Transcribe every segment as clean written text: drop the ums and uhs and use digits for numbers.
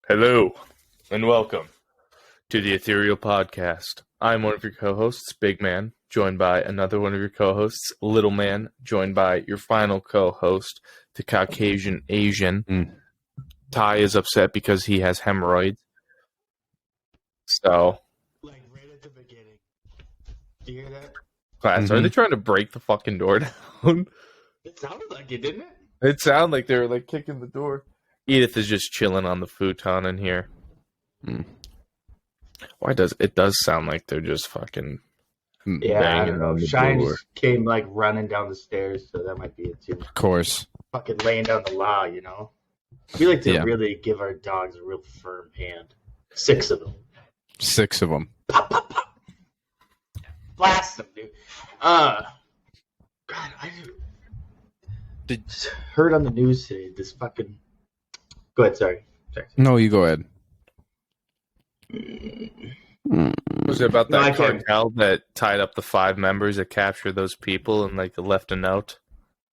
Hello, and welcome to the Ethereal Podcast. I'm one of your co-hosts, Big Man, joined by another one of your co-hosts, Little Man, joined by your final co-host, the Caucasian Asian. Ty is upset because he has hemorrhoids. So, like right at the beginning. Do you hear that? class, are they trying to break the fucking door down? It sounded like it, didn't it? It sounded like they were like kicking the door. Edith is just chilling on the futon in here. Why does it sound like they're just fucking banging on the Shine door? just came like running down the stairs, so that might be it too. Of course. Fucking laying down the law, you know. We like to really give our dogs a real firm hand. 6 of them. 6 of them. Pop, pop, pop. Blast them, dude. God, I heard on the news today this fucking. Go ahead, sorry. No, you go ahead. Was it about No, I that can't. cartel that tied up the 5 members that captured those people and like left a note?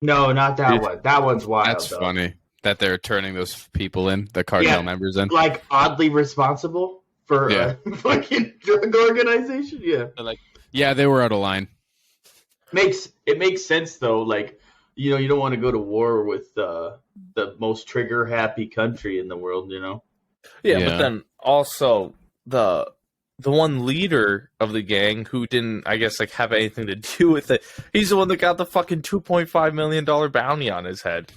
No, not that one. That one's wild. That's though. funny that they're turning those people in, the cartel members in. Like oddly responsible for a fucking drug organization. Yeah, They're like, yeah, they were out of line. it makes sense though. Like, you know, you don't want to go to war with the most trigger happy country in the world. You know. Yeah, Yeah. but then also the one leader of the gang who didn't, I guess, like have anything to do with it. He's the one that got the fucking $2.5 million bounty on his head.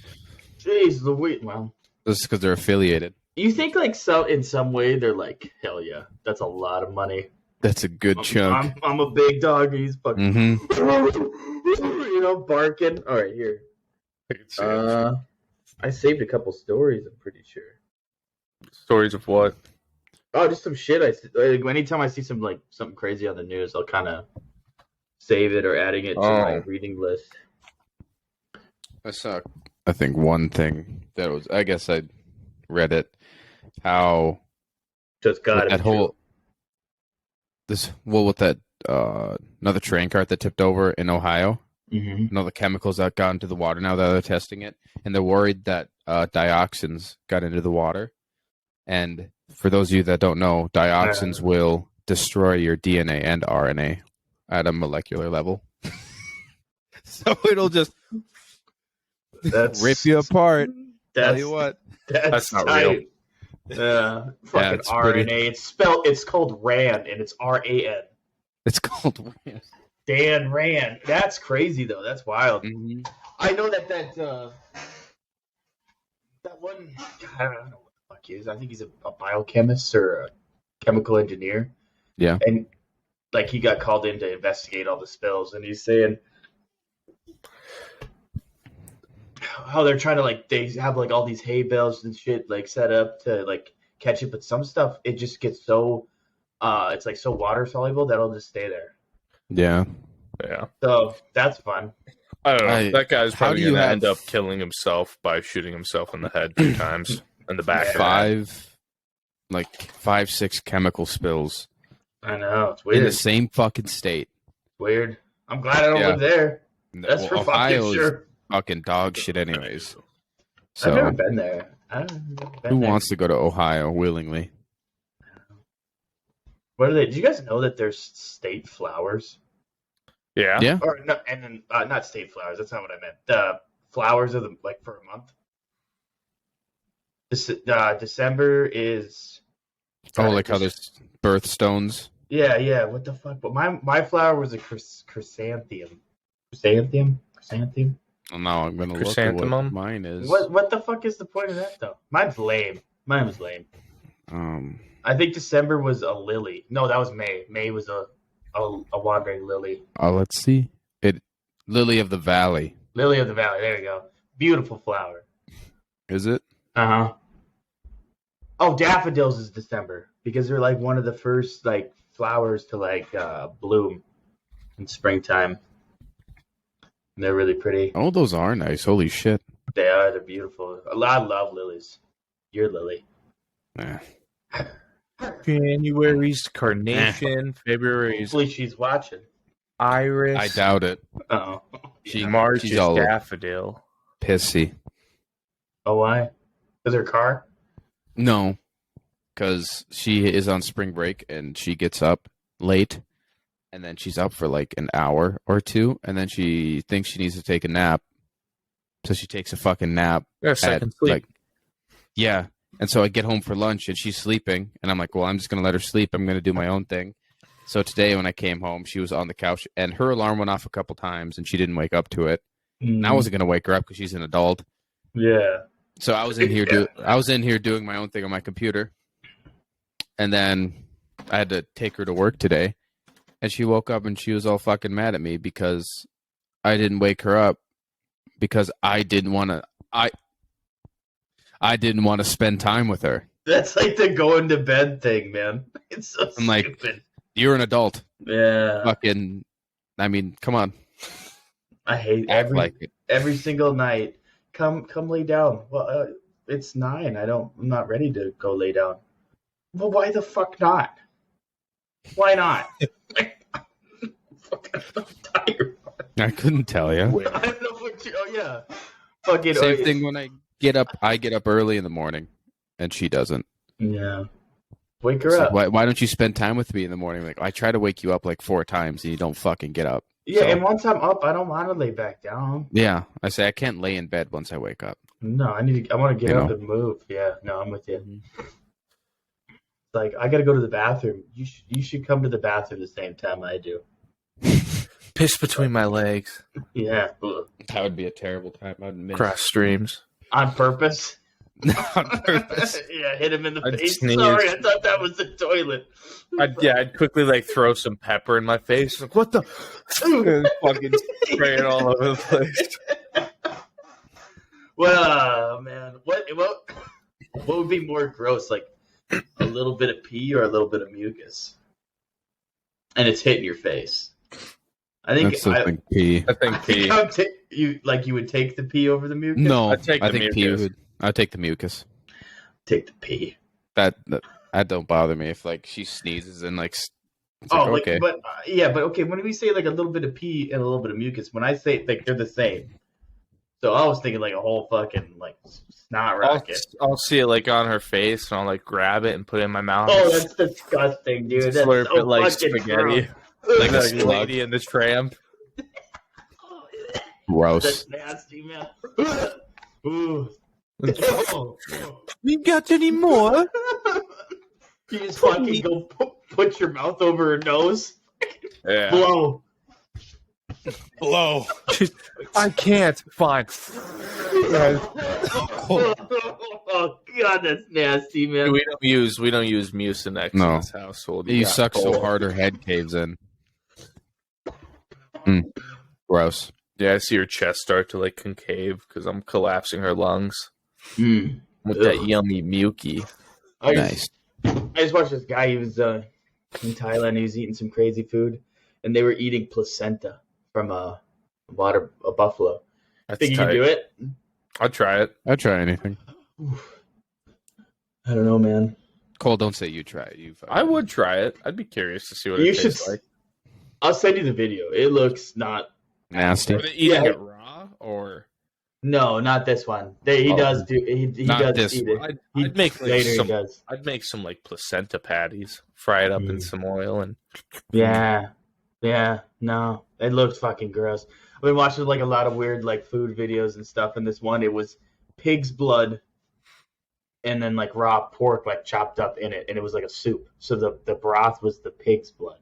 Jeez, Louis. Well, This is because they're affiliated. you think like in some way they're like, hell yeah, that's a lot of money. That's a good chunk. I'm a big dog. He's fucking, you know, barking. All right, here. I saved a couple stories. I'm pretty sure. Stories of what? Oh, just some shit. Like, anytime I see something crazy on the news, I'll kind of save it or adding it to my reading list. I saw, I think, one thing that was, I guess I read it, how Just got that whole, with that, another train cart that tipped over in Ohio, Mm-hmm. all the chemicals that got into the water now that they're testing it, and they're worried that dioxins got into the water. And for those of you that don't know, dioxins will destroy your DNA and RNA at a molecular level. So it'll just rip you apart. Tell you what. That's not tight. Fucking it's RNA. pretty- It's called RAN, and it's RAN. It's called. Dan Rand. That's crazy though. That's wild. Mm-hmm. I know that one. I don't know what the fuck he is. I think he's a biochemist or a chemical engineer. Yeah. And like he got called in to investigate all the spills, and he's saying how they're trying to like they have like all these hay bales and shit like set up to like catch it, but some stuff it just gets so it's like so water soluble that it'll just stay there. Yeah. Yeah. So that's fun. I don't know. That guy's how probably do you going to have- end up killing himself by shooting himself in the head 2 times in the back. of the head. 5-6 chemical spills I know it's in weird. the same fucking state. Weird. I'm glad I don't live there. That's for Ohio fucking is sure. fucking dog shit, anyways. I've never So been there. who wants to go to Ohio willingly? What are they? Do you guys know that there's state flowers? Yeah. Yeah. Or no, and then not state flowers. That's not what I meant. The flowers of the like for a month. December is. Oh, like how there's birthstones. Yeah. What the fuck? But my flower was a chrysanthemum. Chrysanthemum. Oh, now I'm gonna look at what Chrysanthemum? mine is. What the fuck is the point of that though? Mine's lame. Mine was lame. I think December was a lily. No, that was May. May was a wandering lily. Let's see. Lily of the Valley. Lily of the Valley. There you go. Beautiful flower. Is it? Uh-huh. Oh, daffodils is December because they're like one of the first like flowers to like bloom in springtime. And they're really pretty. Oh, those are nice. Holy shit. They are. They're beautiful. I love lilies. You're Lily. Nah. January's carnation, February's Hopefully she's watching. iris. I doubt it. Oh. March she's is all because she is on spring break and she gets up late, and then she's up for like an hour or two, and then she thinks she needs to take a nap, so she takes a fucking nap. You're a second sleep. Like, yeah. And so I get home for lunch and she's sleeping, and I'm like, well, I'm just gonna let her sleep. I'm gonna do my own thing. So today when I came home, she was on the couch and her alarm went off a couple times and she didn't wake up to it. And I wasn't gonna wake her up because she's an adult. Yeah. So I was in here doing my own thing on my computer, and then I had to take her to work today, and she woke up and she was all fucking mad at me because I didn't wake her up because I didn't want to. I didn't want to spend time with her. That's like the going to bed thing, man. It's so I'm like, stupid. You're an adult. Yeah. Fucking. I mean, come on. I hate Act like it. every single night. Come lay down. Well, it's 9. I'm not ready to go lay down. Well, why the fuck not? Why not? I'm tired. I couldn't tell you. I don't know what you. Oh yeah. Fucking Same thing when I get up. I get up early in the morning, and she doesn't. Yeah. Wake her It's up. like, why don't you spend time with me in the morning? Like, I try to wake you up like 4 times, and you don't fucking get up. Yeah, So- and once I'm up, I don't want to lay back down. Yeah, I say I can't lay in bed once I wake up. No, I want to get You up know? and move. Yeah, no, I'm with you. Mhm. Like, I got to go to the bathroom. You should come to the bathroom the same time I do. Piss between my legs. Yeah. Ugh. That would be a terrible time. I'd miss. Cross streams. On purpose? On purpose. Yeah, hit him in the I'd face. sneeze. Sorry, I thought that was the toilet. I'd quickly like throw some pepper in my face. Like, what the? And fucking spray it all over the place. Well, man, what would be more gross, like a little bit of pee or a little bit of mucus, and it's hitting your face? I think That's something pee. I think pee. you would take the pee over the mucus. No, I'd take I the think pee mucus. would. I'd take the mucus. Take the pee. That don't bother me if like she sneezes and like. It's Oh, like, okay. but okay. When we say like a little bit of pee and a little bit of mucus, when I say like they're the same, so I was thinking like a whole fucking like snot rocket. I'll see it like on her face, and I'll like grab it and put it in my mouth. Oh, that's disgusting, dude. That's slurp so it like fucking spaghetti, gross. like a a slug. lady in the tram. Gross. That's nasty, man. Ooh. You got any more? You just fucking go put your mouth over her nose. Yeah. Blow. Blow. I can't. Fine. Oh god, that's nasty, man. We don't use Mucinex No. in this household. You got suck so cold. hard her head caves in. Gross. Yeah, I see her chest start to like concave because I'm collapsing her lungs Mm. with that yummy muky. I Nice. just watched this guy. He was in Thailand. He was eating some crazy food, and they were eating placenta from a buffalo. That's Think you tight. can do it? I'll try it. I'd try anything. I don't know, man. Cole, don't say you try it. You. I would try it. I'd be curious to see what You it should. tastes like. I'll send you the video. It looks not. Nasty. Are they eating Yeah. it raw or? No, not this one. He Oh. does do. He Not does this eat one. it. I'd make like Later he some. does. I'd make some like placenta patties, fry it up in some oil, and Yeah. No, it looks fucking gross. I've been watching like a lot of weird like food videos and stuff, and this one it was pig's blood, and then like raw pork like chopped up in it, and it was like a soup. So the broth was the pig's blood,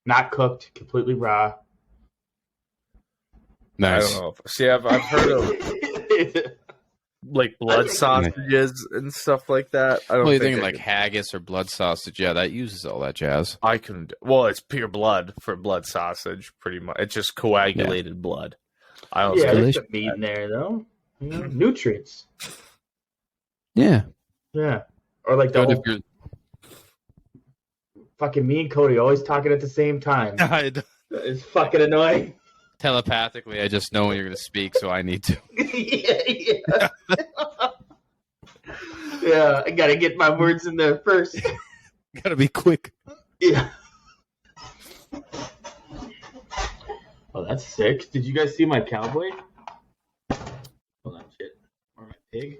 not cooked, completely raw. Nice. I don't know. See, I've heard of like blood think- sausages and stuff like that. I don't Well, you're think thinking I like could- haggis or blood sausage. Yeah, that uses all that jazz. I can. Well, it's pure blood for blood sausage, pretty much. It's just coagulated blood. I don't. Yeah, think there's delicious. some meat in there though. You know, nutrients. Yeah. Yeah, or like the But if whole, you're, fucking me and Cody always talking at the same time. It's fucking annoying. telepathically, I just know when you're going to speak, so I need to. yeah. Yeah, I gotta get my words in there first. Got to be quick. Yeah. Oh, that's sick. Did you guys see my cowboy? Hold on, shit. Or my pig?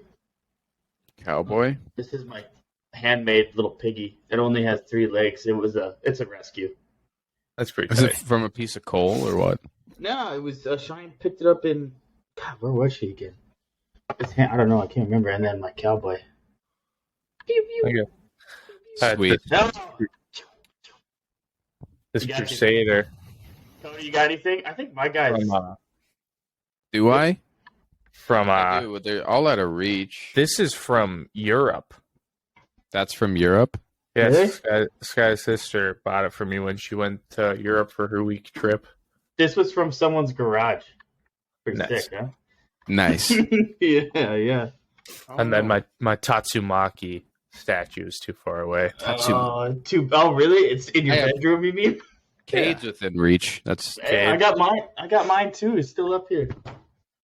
Cowboy. This is my handmade little piggy. It only has 3 legs. It's a rescue. That's pretty Is it tight. from a piece of coal or what? No, it was Shine picked it up in. God, where was she again? I don't know. I can't remember. And then my cowboy. Pew, pew. Okay. Sweet. No. This You got Crusader Cody, you got anything? I think my guy's. Do I? from I do. They're all out of reach. this is from Europe. That's from Europe. Yes, Really? Sky's sister bought it for me when she went to Europe for her week trip. This was from someone's garage. Pretty Nice. sick, huh? Nice. yeah. And then my Tatsumaki statue is too far away. Oh, really? It's in your I have- bedroom, you mean? Cade's within reach. That's Hey, I got mine. I got mine too. It's still up here.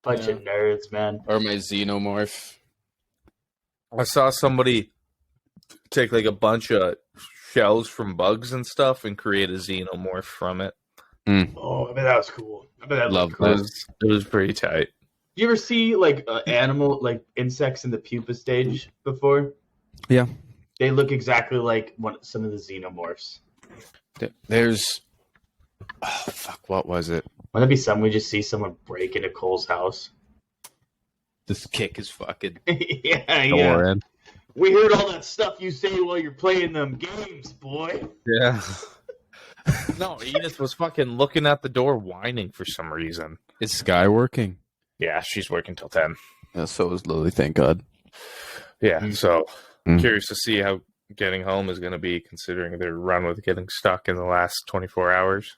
Bunch of nerds, man. or my xenomorph. I saw somebody take like a bunch of shells from bugs and stuff and create a xenomorph from it. Oh, I bet that was cool. I bet that Love looked cool. It was pretty tight. You ever see like animal, like insects in the pupa stage before? Yeah. They look exactly like some of the xenomorphs. There's. Oh fuck! What was it? Wouldn't it be something we just see someone break into Cole's house? This kick is fucking yeah. door in. We heard all that stuff you say while you're playing them games, boy. Yeah. No, Edith was fucking looking at the door whining for some reason. Is Sky working? Yeah, she's working till 10. Yeah, so is Lily. Thank God. Yeah, so Mm. curious to see how getting home is going to be considering their run with getting stuck in the last 24 hours.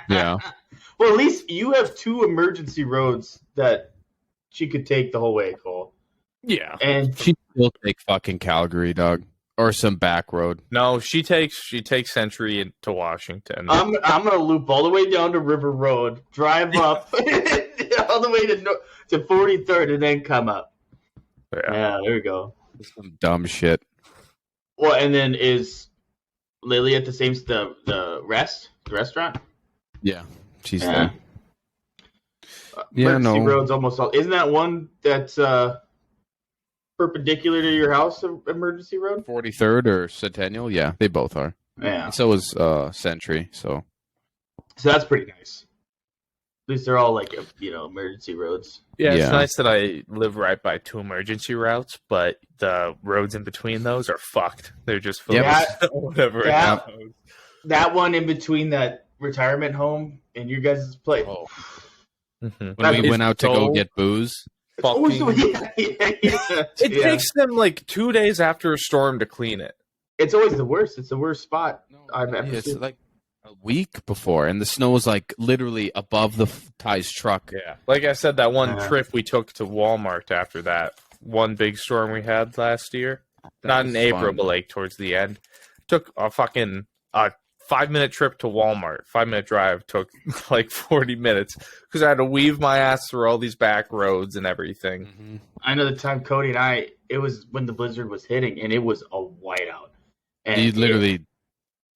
Yeah. Well, at least you have 2 emergency roads that she could take the whole way, Cole. Yeah. And She will take fucking Calgary, dog, or some back road. No, she takes Century into Washington. I'm gonna loop all the way down to River Road, drive up all the way to 43rd, and then come up. Yeah, there we go. Some dumb shit. Well, and then is Lily at the restaurant? Yeah, she's Yeah. there. Yeah, Emergency no. Road's almost all. Isn't that one that's perpendicular to your house? Emergency Road. 43rd or Centennial? Yeah, they both are. Yeah. And so is Century. So So that's pretty nice. At least they're all like emergency roads. Yeah, it's Yeah. nice that I live right by 2 emergency routes, but the roads in between those are fucked. They're just full Yeah. of whatever. Yeah. it goes. That one in between that retirement home and your guys' place. oh, Mhm. when we It's went out to go so get booze, It's always fucking- It Yeah. takes them like 2 days after a storm to clean it. It's always the worst. It's the worst spot I've ever it's seen. like a week before, and the snow was like literally above the Ty's truck. Yeah. Like I said, that one Uh-huh. trip we took to Walmart after that one big storm we had last year. That Not was in April, fun. but like towards the end. Took a fucking 5-minute trip to Walmart. 5-minute drive took like 40 minutes because I had to weave my ass through all these back roads and everything. Mhm. I know the time Cody and I, it was when the blizzard was hitting, and it was a whiteout. And You literally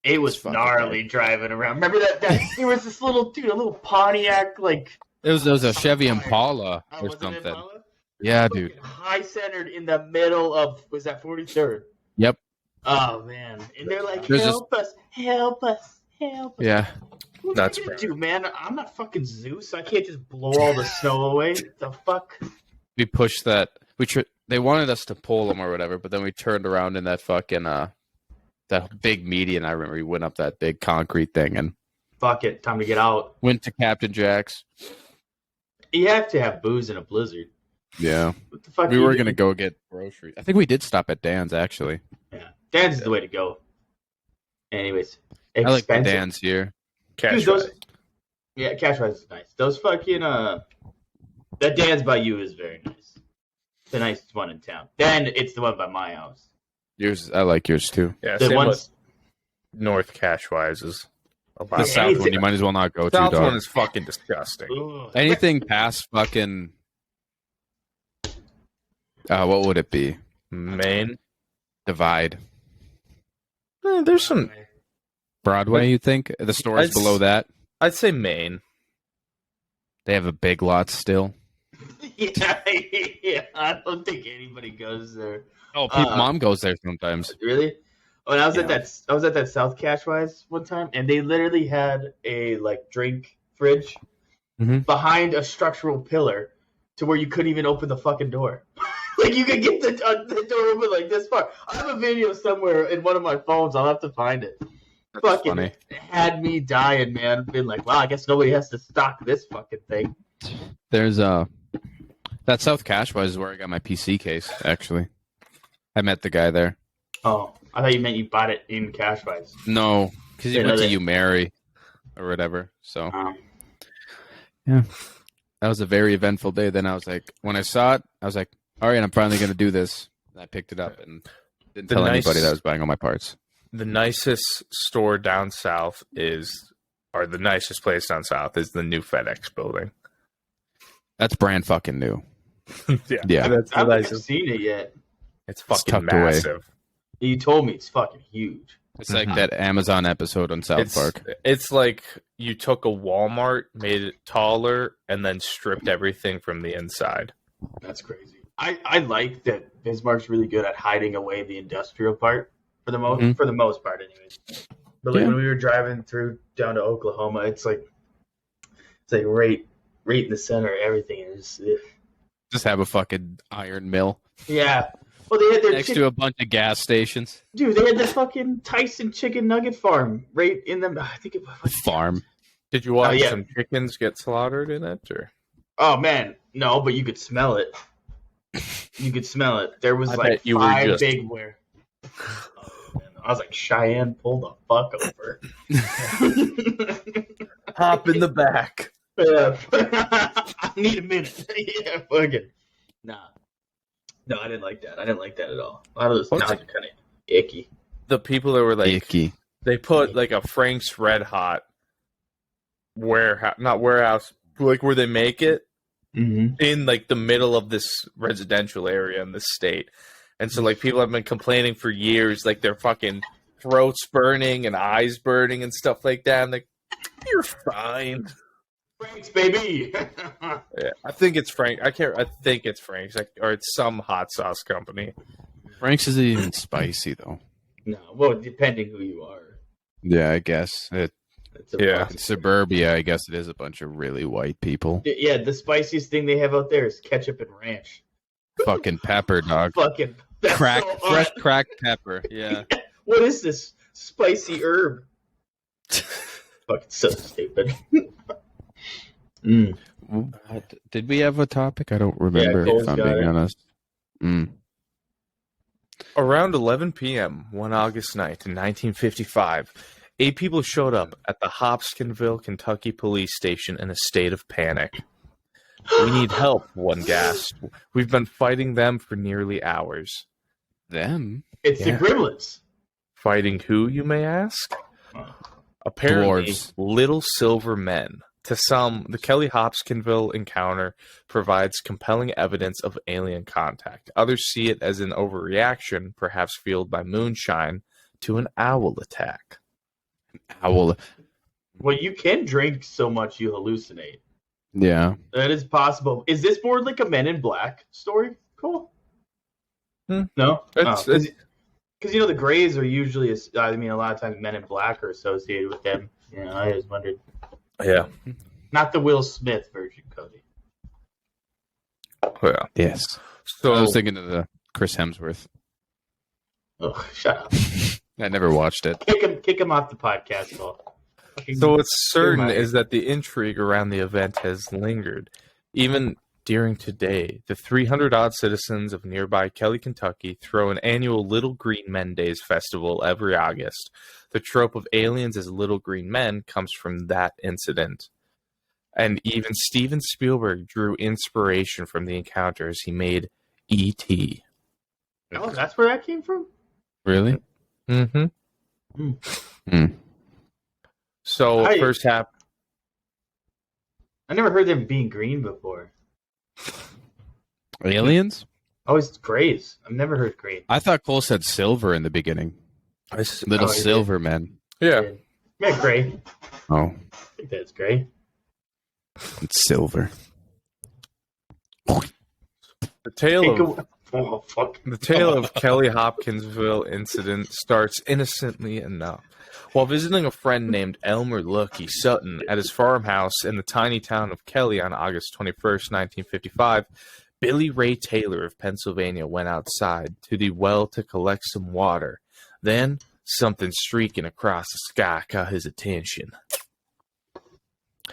it was It's fucking gnarly driving around. Remember that there was this little dude, a little Pontiac, like it was a Chevy Impala oh, or was it something. Impala? Yeah, dude. Fucking high centered in the middle of was that 43rd? Yep. Oh man, and they're like, There's help us, help us, help us. Yeah. What That's am I gonna fair. do, man? I'm not fucking Zeus. I can't just blow all the snow away. The fuck? We pushed that. They wanted us to pull them or whatever, but then we turned around in that fucking that big median. I remember we went up that big concrete thing and Fuck it. Time to get out. went to Captain Jack's. You have to have booze in a blizzard. Yeah. What the fuck? We you were do? gonna go get groceries. I think we did stop at Dan's actually. Yeah, Dan's is the way to go. Anyways, I like the expensive. Dan's here. Cash Dude, those, Fry. yeah, cash fries is nice. Those fucking that Dan's by you is very nice. The nicest one in town. Then it's the one by my house. Yours, I like yours too. Yeah, The same ones, with North Cashwise is a lot. The Yeah, south anything- one, you might as well not go South to. Dog. one is fucking disgusting. ugh. Anything past fucking. What would it be? Maine. Divide. There's some. Broadway, you think? The stores I'd below that? I'd say Maine. They have a Big Lots still. yeah, I don't think anybody goes there. Oh, mom goes there sometimes. Really? When I was Yeah. I was at that South Cashwise one time, and they literally had a like drink fridge behind a structural pillar, to where you couldn't even open the fucking door. Like you could get the door open like this far. I have a video somewhere in one of my phones. I'll have to find it. That's Fucking funny. had me dying, man. Been like, wow, I guess nobody has to stock this fucking thing. There's that South Cashwise is where I got my PC case. Actually, I met the guy there. Oh, I thought you meant you bought it in Cashwise. No, because he went to UMary or whatever. So yeah, that was a very eventful day. Then I was like, when I saw it, I was like, all right, I'm finally going to do this. And I picked it up and didn't tell anybody that I was buying all my parts. The nicest store down south or the nicest place down south is the new FedEx building. That's brand fucking new. Yeah. That's I haven't seen it yet. It's fucking tucked away. massive. You told me it's fucking huge. It's like that Amazon episode on South Park. It's like you took a Walmart, made it taller, and then stripped everything from the inside. That's crazy. I like that Bismarck's really good at hiding away the industrial part for the most part, anyways. But like when we were driving through down to Oklahoma, it's like right in the center of everything. Just have a fucking iron mill. Yeah. Well, they had their next to a bunch of gas stations. Dude, they had the fucking Tyson chicken nugget farm right in them. I think it was farm. Did you watch some chickens get slaughtered in it, or? Oh man, no, but you could smell it. You could smell it. There was like 5 big where. Oh, man. I was like, Cheyenne, pull the fuck over. Hop in the back. Yeah. I need a minute. Yeah, fucking. Nah. No, I didn't like that. I didn't like that at all. A lot of those nuggets are kind of icky. The people that were like, icky. They put like a Frank's Red Hot warehouse, like where they make it, in like the middle of this residential area in the state. And so like people have been complaining for years, like their fucking throats burning and eyes burning and stuff like that. I'm like, you're fine. Frank's, baby. Yeah, I think it's Frank. I think it's Frank's, or it's some hot sauce company. Frank's isn't even spicy though. No, well, depending who you are. Yeah, I guess in suburbia. I guess it is a bunch of really white people. Yeah, the spiciest thing they have out there is ketchup and ranch. Fucking pepper, dog. Fucking fresh cracked pepper. Yeah. What is this spicy herb? Fucking so stupid. Did we have a topic? I don't remember. If I'm being honest. Around 11 p.m. one August night in 1955, 8 people showed up at the Hopkinsville, Kentucky police station in a state of panic. We need help, one gasped. We've been fighting them for nearly hours. Them? It's the Gremlins. Fighting who, you may ask? Apparently, dwarves. Little silver men. To some, the Kelly-Hopkinsville encounter provides compelling evidence of alien contact. Others see it as an overreaction, perhaps fueled by moonshine, to an owl attack. Owl. Well, you can drink so much you hallucinate. Yeah. That is possible. Is this more like a Men in Black story? Cool. No? Because you know the Greys are usually, a lot of times Men in Black are associated with them. You know, I just wondered. Yeah. Not the Will Smith version, Cody. Yeah. Yes. So I was thinking of the Chris Hemsworth. Oh, shut up. I never watched it. Kick him off the podcast, Paul. So what's certain is that the intrigue around the event has lingered. Even during today, the 300-odd citizens of nearby Kelly, Kentucky throw an annual Little Green Men Days festival every August. The trope of aliens as little green men comes from that incident. And even Steven Spielberg drew inspiration from the encounter as he made E.T. Oh, that's where that came from? Really? So first half. I never heard them being green before. Aliens? Oh, it's grays. I've never heard green. I thought Cole said silver in the beginning. Little silver men. Yeah. Yeah, gray. Oh. I think that's gray. It's silver. The tale of Oh, fuck. The tale of Kelly-Hopkinsville incident starts innocently enough. While visiting a friend named Elmer Lucky Sutton at his farmhouse in the tiny town of Kelly on August 21st, 1955, Billy Ray Taylor of Pennsylvania went outside to the well to collect some water. Then, something streaking across the sky caught his attention.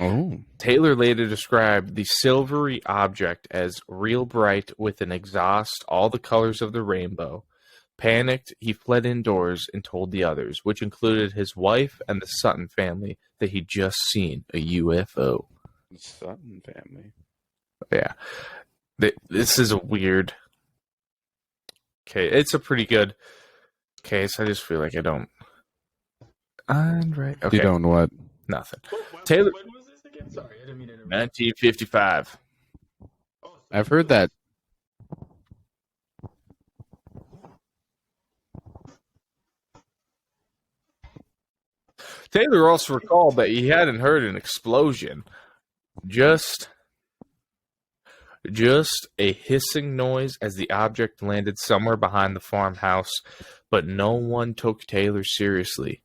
Oh. Taylor later described the silvery object as real bright with an exhaust, all the colors of the rainbow. Panicked, he fled indoors and told the others, which included his wife and the Sutton family, that he'd just seen a UFO. Sutton family. Yeah. This is a weird case. It's a pretty good case. I just feel like I don't. And right. Okay. You don't what? Nothing. Taylor. When was this again? Sorry, I didn't mean to interrupt. 1955. I've heard that. Taylor also recalled that he hadn't heard an explosion. Just a hissing noise as the object landed somewhere behind the farmhouse, but no one took Taylor seriously.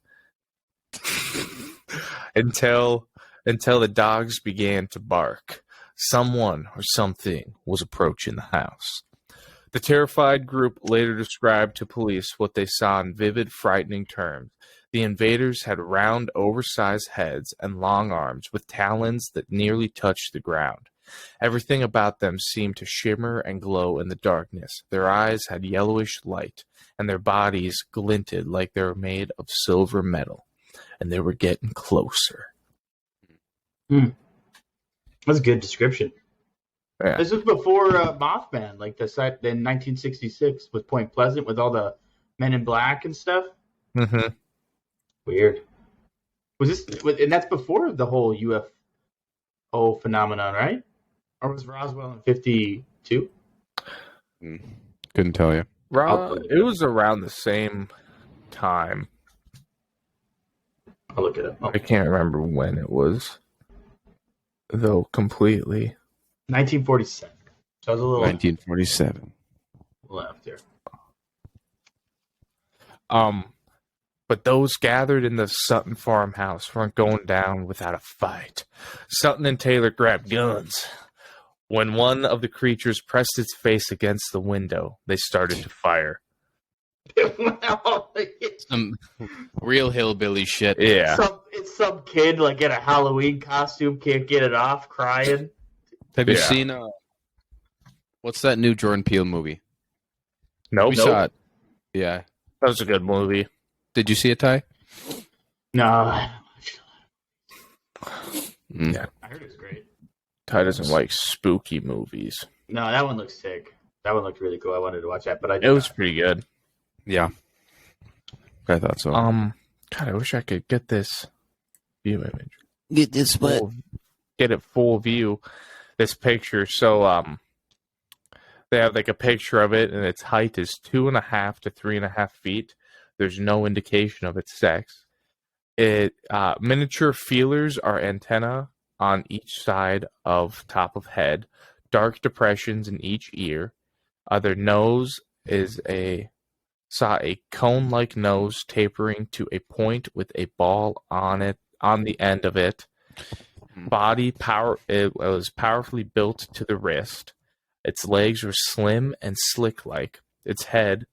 until the dogs began to bark. Someone or something was approaching the house. The terrified group later described to police what they saw in vivid, frightening terms. The invaders had round, oversized heads and long arms with talons that nearly touched the ground. Everything about them seemed to shimmer and glow in the darkness. Their eyes had yellowish light, and their bodies glinted like they were made of silver metal. And they were getting closer. That's a good description. Yeah. This was before Mothman, like the site in 1966 with Point Pleasant with all the Men in Black and stuff. Mm-hmm. Weird. Was this, and that's before the whole UFO phenomenon, right? Or was Roswell in 52? Couldn't tell you. It was around the same time. I'll look it up. I can't remember when it was, though, completely. 1947. So I was a little 1947. after. But those gathered in the Sutton farmhouse weren't going down without a fight. Sutton and Taylor grabbed guns. When one of the creatures pressed its face against the window, they started to fire. Some real hillbilly shit. Yeah. It's some kid like in a Halloween costume, can't get it off, crying. Have you seen what's that new Jordan Peele movie? Nope. We saw it. Yeah. That was a good movie. Did you see it, Ty? No. Yeah. I heard it was great. Ty doesn't like spooky movies. No, that one looks sick. That one looked really cool. I wanted to watch that, but It was pretty good. Yeah. I thought so. God, I wish I could get this view image. Get this Get it full view. This picture. So they have like a picture of it, and its height is 2.5 to 3.5 feet. There's no indication of its sex. Miniature feelers are antenna on each side of top of head. Dark depressions in each ear. Their nose is a cone-like nose tapering to a point with a ball on the end of it. It was powerfully built to the wrist. Its legs were slim and slick-like. Its head,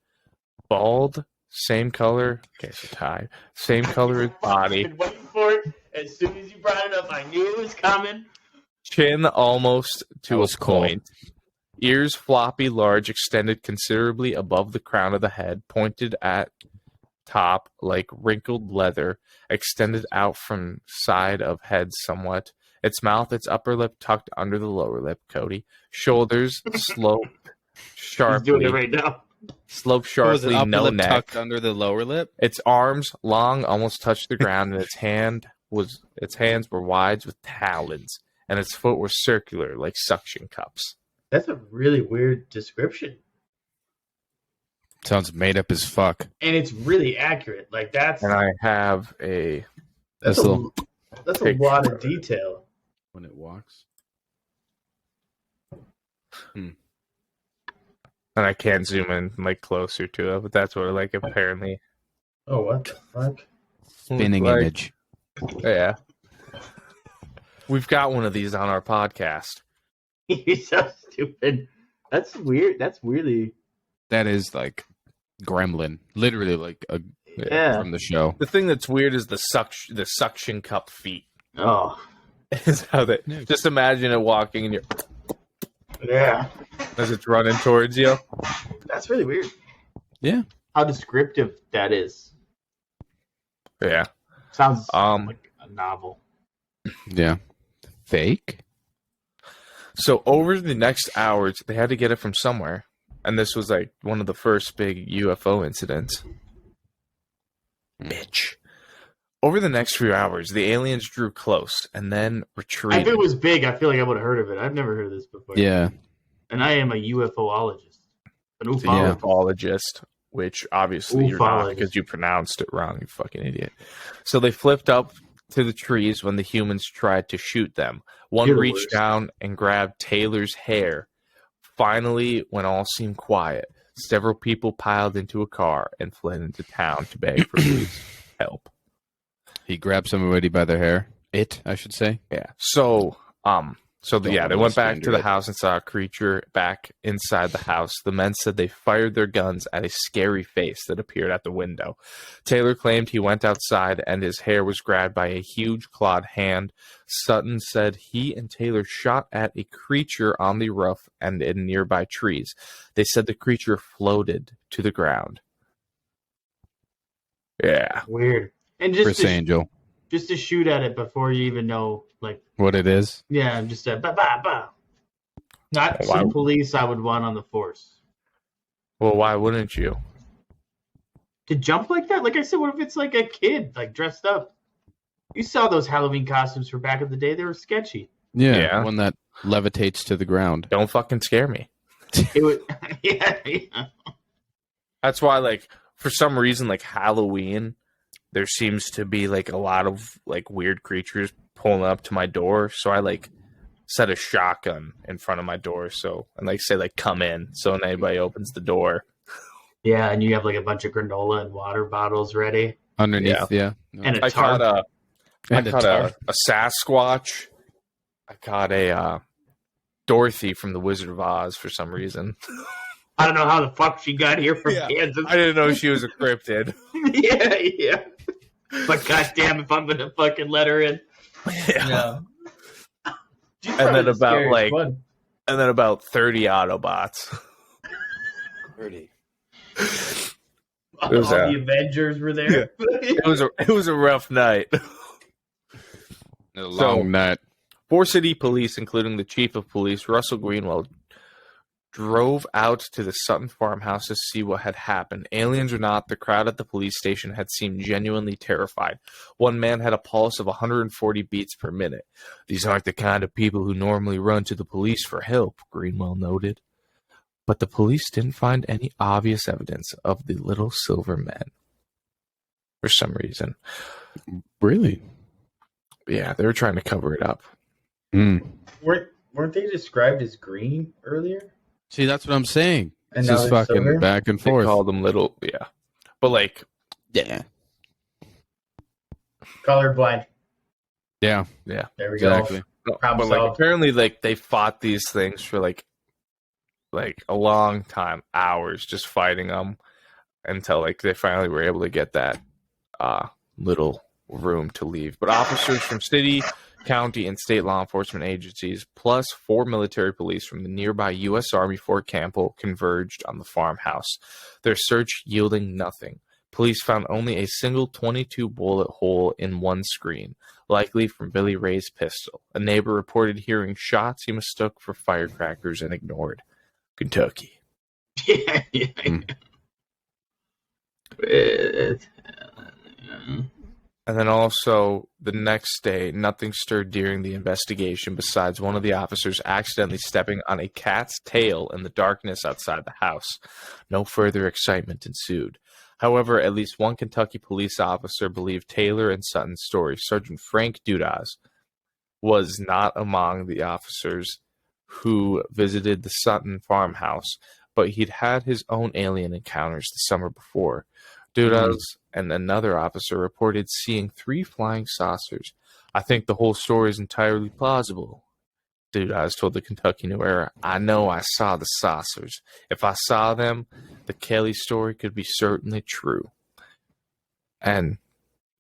bald, same color. Okay, so Ty, same color as body. I've been waiting for it. As soon as you brought it up, I knew it was coming. Chin almost to a cool. point. Ears floppy, large, extended considerably above the crown of the head, pointed at top like wrinkled leather, extended out from side of head somewhat. Its mouth, its upper lip tucked under the lower lip, Cody. Shoulders slope sharply. He's doing it right now. Slope sharply, upper no lip neck. tucked under the lower lip. Its arms, long, almost touched the ground, and its hands were wide with talons, and its foot were circular like suction cups. That's a really weird description. Sounds made up as fuck. And it's really accurate. Like that's And I have that's a lot of detail. When it walks. And I can't zoom in like closer to it, but that's what like apparently. Oh, what the fuck? Spinning like, image. Yeah. We've got one of these on our podcast. You're so stupid. That's weird. That's weirdly. That is like Gremlin, literally like a Yeah. from the show. The thing that's weird is the suction cup feet. Oh. Is how they just imagine it walking and you're Yeah. as it's running towards you. That's really weird. Yeah. How descriptive that is. Yeah. Sounds like a novel. Yeah. Fake? So over the next hours, they had to get it from somewhere, and this was like one of the first big UFO incidents. Bitch. Over the next few hours, the aliens drew close and then retreated. If it was big, I feel like I would have heard of it. I've never heard of this before. Yeah. And I am a UFOologist. An Yeah. ufologist. Ufologist, which obviously you're not Ufologist. because you pronounced it wrong, you fucking idiot. So they flipped up to the trees when the humans tried to shoot them. One You're the reached worst. down and grabbed Taylor's hair. Finally, when all seemed quiet, several people piled into a car and fled into town to beg for police help. He grabbed somebody by their hair. I should say. Yeah. So, Don't they want to went back slander to the it. house and saw a creature back inside the house. The men said they fired their guns at a scary face that appeared at the window. Taylor claimed he went outside and his hair was grabbed by a huge clawed hand. Sutton said he and Taylor shot at a creature on the roof and in nearby trees. They said the creature floated to the ground. Yeah. Weird. And Chris Angel. just to shoot at it before you even know, like, What it is? yeah, just a ba. Not Why- some police I would want on the force. Well, why wouldn't you? To jump like that? Like I said, what if it's like a kid, like dressed up? You saw those Halloween costumes from back in the day. They were sketchy. Yeah. One that levitates to the ground. Don't fucking scare me. It would, yeah. That's why, like, for some reason, like Halloween, there seems to be like a lot of like weird creatures pulling up to my door. So I like set a shotgun in front of my door. So and like say like come in. So when anybody opens the door, Yeah, and you have like a bunch of granola and water bottles ready. Underneath, yeah. And a I tarp. caught And a tarp. a Sasquatch. I caught a Dorothy from the Wizard of Oz for some reason. I don't know how the fuck she got here from Yeah. Kansas. I didn't know she was a cryptid. yeah. But goddamn, if I'm gonna fucking let her in. Yeah. She's And then probably about, scary as like- fun. And then about 30 Autobots. 30. All was, the Avengers were there. It was a rough night. A long night. 4 city police, including the chief of police, Russell Greenwell, drove out to the Sutton farmhouse to see what had happened. Aliens or not, the crowd at the police station had seemed genuinely terrified. One man had a pulse of 140 beats per minute. These aren't the kind of people who normally run to the police for help, Greenwell noted. But the police didn't find any obvious evidence of the little silver men. For some reason. Really? Yeah, they were trying to cover it up. Weren't they described as green earlier? See, that's what I'm saying. And It's now just they're fucking silver? back and They forth. called them little, yeah. But like, Yeah. Colorblind. Yeah, There we exactly. go. no, Problem but like solved. apparently like they fought these things for like a long time, hours, just fighting them until like they finally were able to get that little room to leave. But officers from city, county, and state law enforcement agencies, plus 4 military police from the nearby U.S. Army Fort Campbell, converged on the farmhouse, their search yielding nothing. Police found only a single 22 bullet hole in one screen, likely from Billy Ray's pistol. A neighbor reported hearing shots he mistook for firecrackers and ignored. Kentucky. Yeah. And then also, the next day, nothing stirred during the investigation besides one of the officers accidentally stepping on a cat's tail in the darkness outside the house. No further excitement ensued. However, at least one Kentucky police officer believed Taylor and Sutton's story. Sergeant Frank Dudas was not among the officers who visited the Sutton farmhouse, but he'd had his own alien encounters the summer before. Dudas and another officer reported seeing 3 flying saucers. I think the whole story is entirely plausible. Dudas told the Kentucky New Era, I know I saw the saucers. If I saw them, the Kelly story could be certainly true. And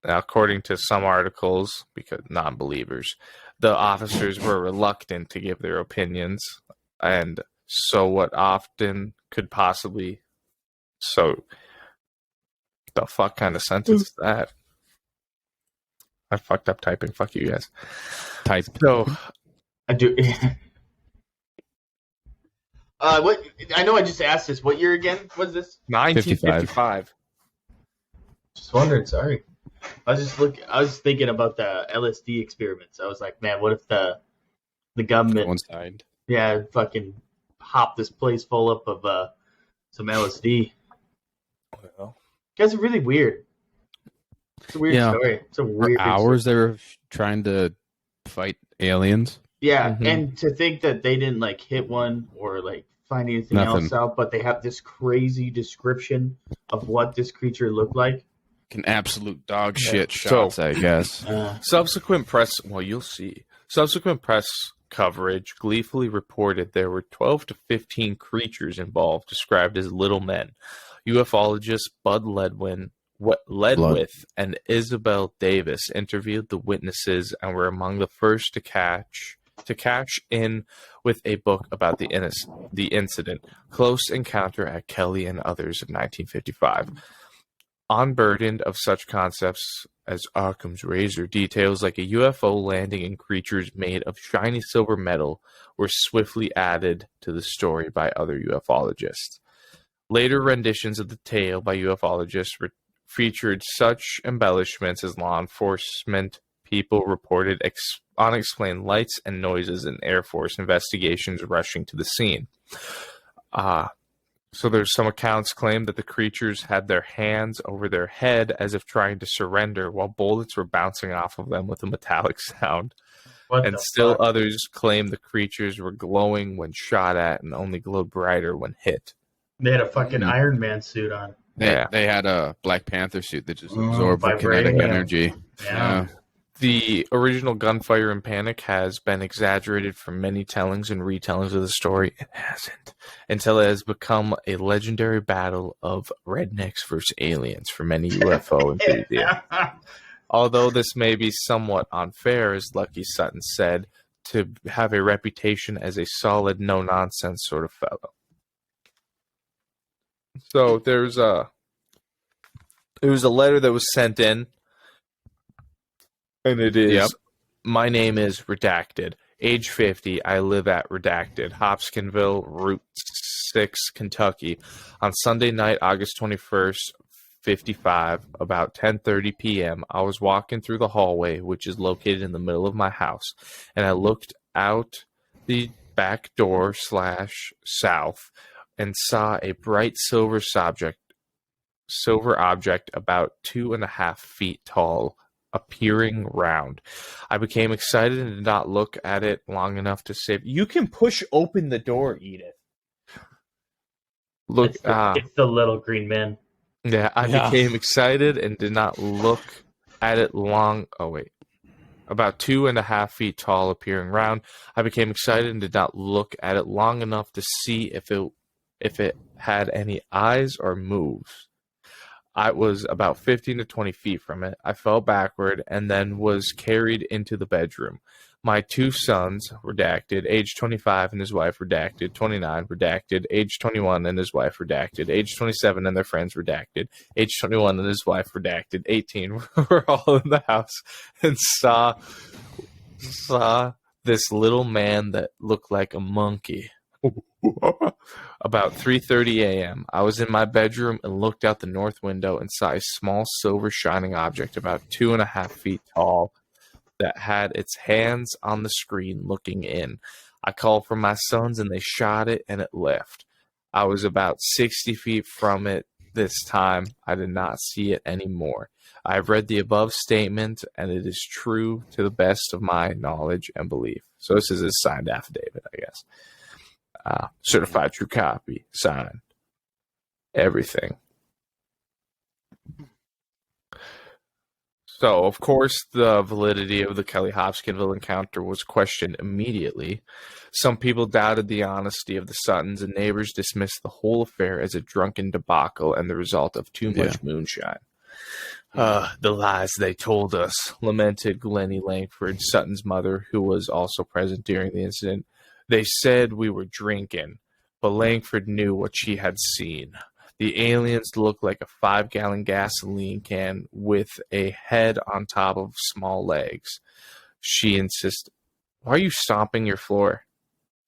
according to some articles, because non-believers, the officers were reluctant to give their opinions. And so what often could possibly... So, the fuck kind of sentence is that? I fucked up typing. Fuck you guys. Type. So... I do. What? I know I just asked this. What year again was this? 1955. Just wondering. Sorry. I was thinking about the LSD experiments. I was like, man, what if the government Coincided. fucking hopped this place full up of some LSD? Well, Guys are really weird. It's a weird story. It's a weird For hours they were trying to fight aliens. Yeah, Mhm. and to think that they didn't like hit one or like find anything else out, but they have this crazy description of what this creature looked like. An absolute dog shit So- shots, I guess. subsequent press, well, you'll see. Subsequent press coverage gleefully reported there were 12 to 15 creatures involved, described as little men. Ufologists Bud Ledwith and Isabel Davis interviewed the witnesses and were among the first to cash in with a book about the incident, Close Encounter at Kelly and Others of 1955. Unburdened of such concepts as Occam's razor, details like a UFO landing and creatures made of shiny silver metal were swiftly added to the story by other ufologists. Later renditions of the tale by ufologists featured such embellishments as law enforcement people reported unexplained lights and noises and Air Force investigations rushing to the scene. So there's some accounts claim that the creatures had their hands over their head as if trying to surrender while bullets were bouncing off of them with a metallic sound. And still others claim the creatures were glowing when shot at and only glowed brighter when hit. They had a fucking Iron Man suit on. They had a Black Panther suit that just absorbed the kinetic vibranium. energy. Yeah. The original Gunfire and Panic has been exaggerated from many tellings and retellings of the story. It hasn't. Until it has become a legendary battle of rednecks versus aliens for many UFO enthusiasts. Although this may be somewhat unfair, as Lucky Sutton said, to have a reputation as a solid, no-nonsense sort of fellow. So there was a letter that was sent in, and it is, My name is Redacted. Age 50. I live at Redacted, Hopkinsville, Route 6, Kentucky. On Sunday night, August 21st, 55, about 10:30 p.m., I was walking through the hallway, which is located in the middle of my house, and I looked out the back door / south and saw a bright silver object about 2.5 feet tall appearing round. I became excited and did not look at it long enough to save. You can push open the door, Edith. Look, it's the little green man. Yeah, I became excited and did not look at it long. Oh, wait. About 2.5 feet tall, appearing round. I became excited and did not look at it long enough to see if it had any eyes or moves. I was about 15 to 20 feet from it. I fell backward and then was carried into the bedroom. My 2 sons, redacted, age 25 and his wife, redacted, 29, redacted, age 21 and his wife, redacted, age 27 and their friends, redacted, age 21 and his wife, redacted, 18 were all in the house and saw this little man that looked like a monkey. About 3:30 a.m., I was in my bedroom and looked out the north window and saw a small silver shining object about 2.5 feet tall that had its hands on the screen looking in. I called for my sons and they shot it and it left. I was about 60 feet from it this time. I did not see it anymore. I have read the above statement and it is true to the best of my knowledge and belief. So this is his signed affidavit, I guess. Certified true copy, signed, everything. So, of course, the validity of the Kelly-Hopkinsville encounter was questioned immediately. Some people doubted the honesty of the Suttons, and neighbors dismissed the whole affair as a drunken debacle and the result of too much moonshine. The lies they told us, lamented Glennie Langford, Sutton's mother, who was also present during the incident. They said we were drinking, but Langford knew what she had seen. The aliens looked like a 5-gallon gasoline can with a head on top of small legs. She insisted. Why are you stomping your floor?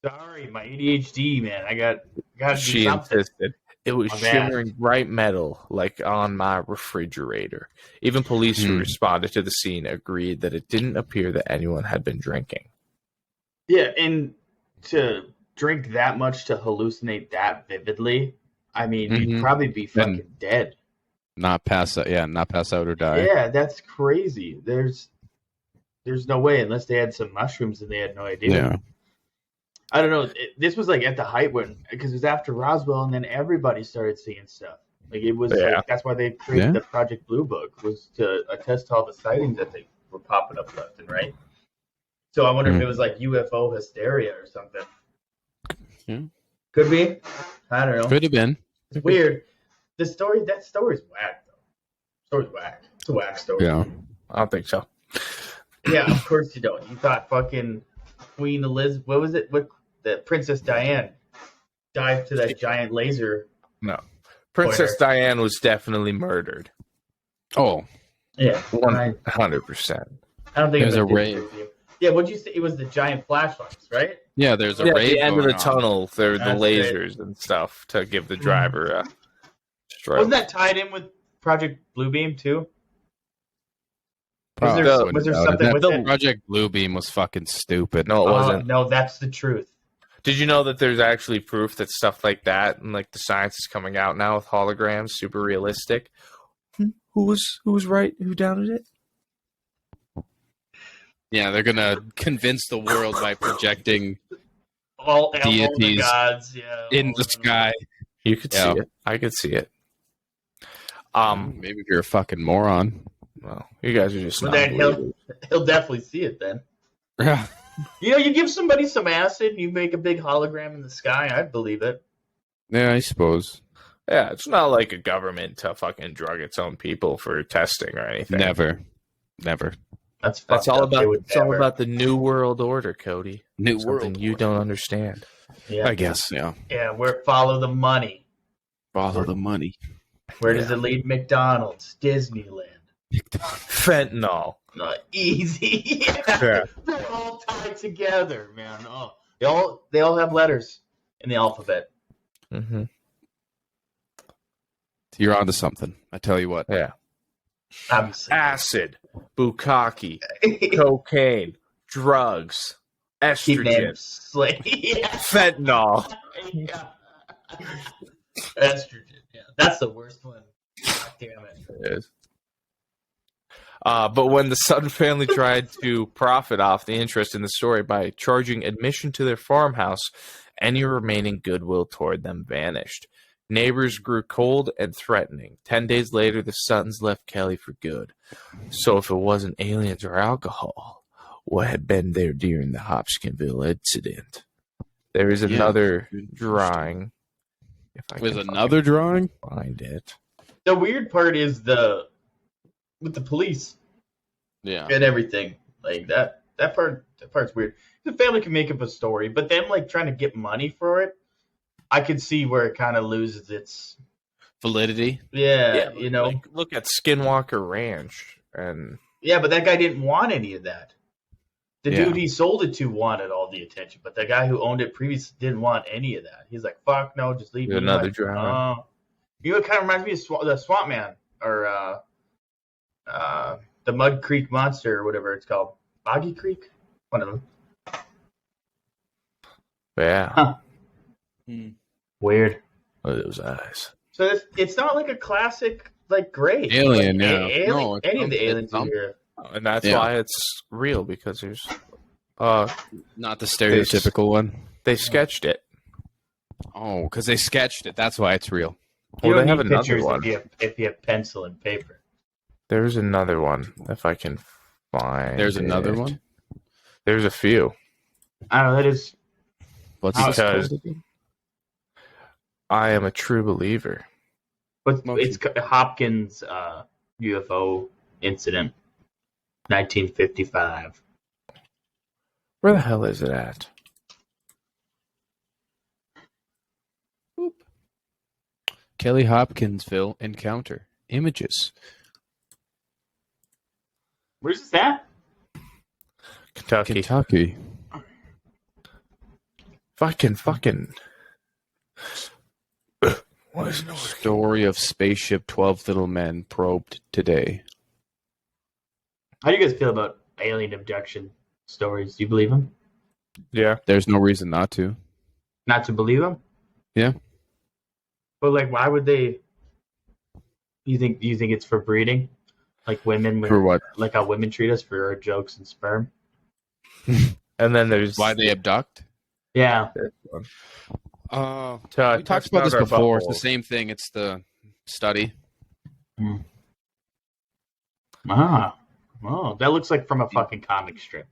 Sorry, my ADHD, man. I got to do She something. insisted. It was shimmering bright metal, like on my refrigerator. Even police who responded to the scene agreed that it didn't appear that anyone had been drinking. Yeah, and to drink that much to hallucinate that vividly, I mean, you'd probably be fucking dead. Not pass out. Yeah, not pass out or die. Yeah, that's crazy. There's no way unless they had some mushrooms and they had no idea. Yeah. I don't know. This was like at the height because it was after Roswell, and then everybody started seeing stuff. Like it was. Like, that's why they created the Project Blue Book, was to attest to all the sightings that they were popping up left and right. So I wonder if it was like UFO hysteria or something. Yeah. Could be. I don't know. Could have been. It's weird. That story's whack though. Story's whack. It's a whack story. Yeah. I don't think so. Yeah, of course you don't. You thought fucking Queen Elizabeth, what was it? The Princess Diane dived to that giant laser. No. Princess Diane was definitely murdered. Oh. Yeah. 100%. I don't think it was a ray. Yeah, what'd you say? It was the giant flashlights, right? Yeah, there's a ray. ray. At the end of the tunnel, there were the That's lasers and stuff to give the driver a stroke. Wasn't that tied in with Project Bluebeam too? Was there something with it? Project Bluebeam was fucking stupid. No, it wasn't. No, that's the truth. Did you know that there's actually proof that stuff like that and like the science is coming out now with holograms, super realistic? Who was right? Who doubted it? Yeah, they're gonna convince the world by projecting all deities the gods, in the sky. You could see it. I could see it. Maybe you're a fucking moron. Well, you guys are just. He'll definitely see it then. Yeah. You know, you give somebody some acid, you make a big hologram in the sky. I'd believe it. Yeah, I suppose. Yeah, it's not like a government to fucking drug its own people for testing or anything. Never. That's all about. It's all about the new world order, Cody. New Something world you don't understand. Yeah, I guess. Yeah. Yeah, follow the money. Follow the money. Where does it lead? McDonald's, Disneyland, fentanyl. Easy. Yeah. They're all tied together, man. Oh, they all have letters in the alphabet. Mm-hmm. You're onto something. I tell you what. Yeah. Obviously. Acid, bukkake, cocaine, drugs, estrogen, fentanyl. Yeah. Estrogen. Yeah, that's the worst one. God damn it. It is. But when the Sutton family tried to profit off the interest in the story by charging admission to their farmhouse, any remaining goodwill toward them vanished. Neighbors grew cold and threatening. 10 days later, the Suttons left Kelly for good. So if it wasn't aliens or alcohol, what had been there during the Hopkinsville incident? There is another drawing. There's another drawing? Find it. The weird part is with the police. Yeah. And everything. Like that part's weird. The family can make up a story, but them like trying to get money for it, I could see where it kind of loses its validity. Yeah, like, look at Skinwalker Ranch and but that guy didn't want any of that. The dude he sold it to wanted all the attention, but the guy who owned it previously didn't want any of that. He's like, "Fuck no, just leave me." Another drama. You know, it kind of reminds me of the Swamp Man or the Mud Creek Monster or whatever it's called, Boggy Creek, one of them. Yeah. Huh. Weird. Oh, those eyes. So it's not like a classic like Gray alien. No, any of the aliens in here. And that's why it's real, because there's not the stereotypical one. They sketched it. Oh, because they sketched it. That's why it's real. You Well, don't they have need another pictures one. if you have pencil and paper. There's another one, if I can find There's another it. one. There's a few. I don't know. That is What's How- this Because called again? I am a true believer. but Monkey. it's Hopkins UFO incident, 1955. Where the hell is it at? Kelly-Hopkinsville encounter images. Where's this at? Kentucky. Kentucky. Fucking. What is noise? Story of spaceship 12 little men probed today. How do you guys feel about alien abduction stories? Do you believe them? Yeah. There's no reason not to. Not to believe them? Yeah. But like, why would they? You think it's for breeding? Like women, For what? like how women treat us for our jokes and sperm? And then there's Why they abduct? Yeah. this one. We talked about this before. It's the same thing. It's the study. Ah. Oh, that looks like from a fucking comic strip.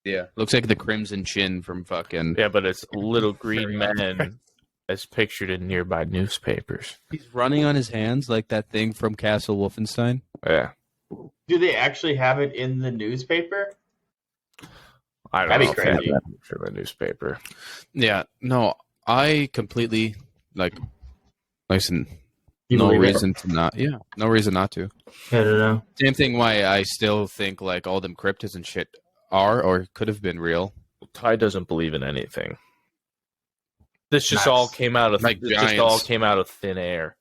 Yeah. Looks like the Crimson Chin from fucking... Yeah, but it's little green men as pictured in nearby newspapers. He's running on his hands like that thing from Castle Wolfenstein. Yeah. Do they actually have it in the newspaper? I don't That'd know be if they have crazy. that from the newspaper. Yeah. No, I completely, listen, You no believe it? reason to not. Yeah. No reason not to. I don't know. Same thing why I still think, all them cryptids and shit are or could have been real. Ty doesn't believe in anything. This just Nice. all came out of Like this just giants. all came out of thin air.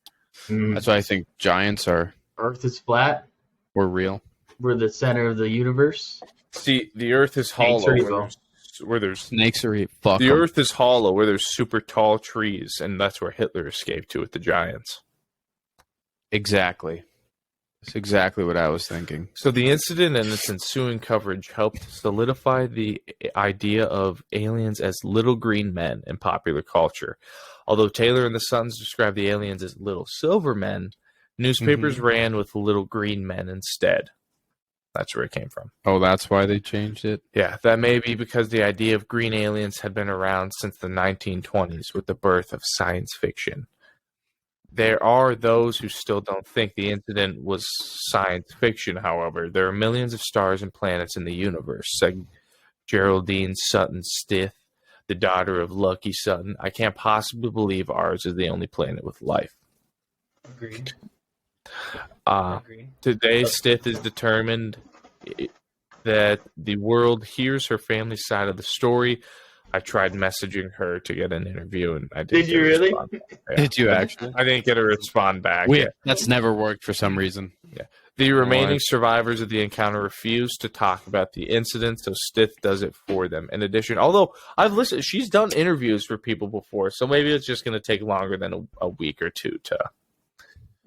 That's why I think giants Earth is flat. were real. We're the center of the universe. See, the Earth is Thanks, hollow Rebo. where there's Snakes are fuck the 'em. Earth is hollow where there's super tall trees, and that's where Hitler escaped to with the giants. Exactly. That's exactly what I was thinking. So the incident and its ensuing coverage helped solidify the idea of aliens as little green men in popular culture. Although Taylor and the Sons described the aliens as little silver men, newspapers ran with little green men instead. That's where it came from. Oh, that's why they changed it? Yeah, that may be because the idea of green aliens had been around since the 1920s with the birth of science fiction. There are those who still don't think the incident was science fiction, however. There are millions of stars and planets in the universe, said Geraldine Sutton Stith, the daughter of Lucky Sutton. I can't possibly believe ours is the only planet with life. Agreed. Today, Stith is determined that the world hears her family's side of the story. I tried messaging her to get an interview, and I didn't. Did you really? Yeah. Did you actually? I didn't get a response back. Weird. That's never worked for some reason. The remaining Why? survivors of the encounter refused to talk about the incident, so Stith does it for them. In addition, although I've listened, she's done interviews for people before, so maybe it's just going to take longer than a week or two to.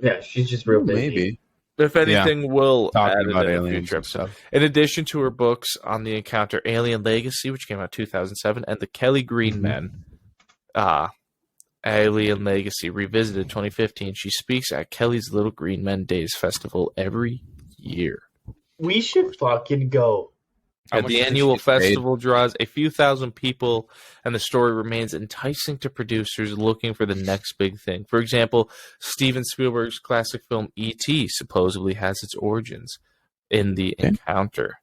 Yeah, she's just real busy. Maybe. If anything, we'll add Talking it about in a aliens future and episode. stuff. In addition to her books on the encounter, Alien Legacy, which came out 2007, and the Kelly Green Men, Alien Legacy Revisited 2015. She speaks at Kelly's Little Green Men Days Festival every year. We should fucking go. How And much the does she annual get paid? festival draws a few thousand people, and the story remains enticing to producers looking for the next big thing. For example, Steven Spielberg's classic film E.T. supposedly has its origins in the encounter.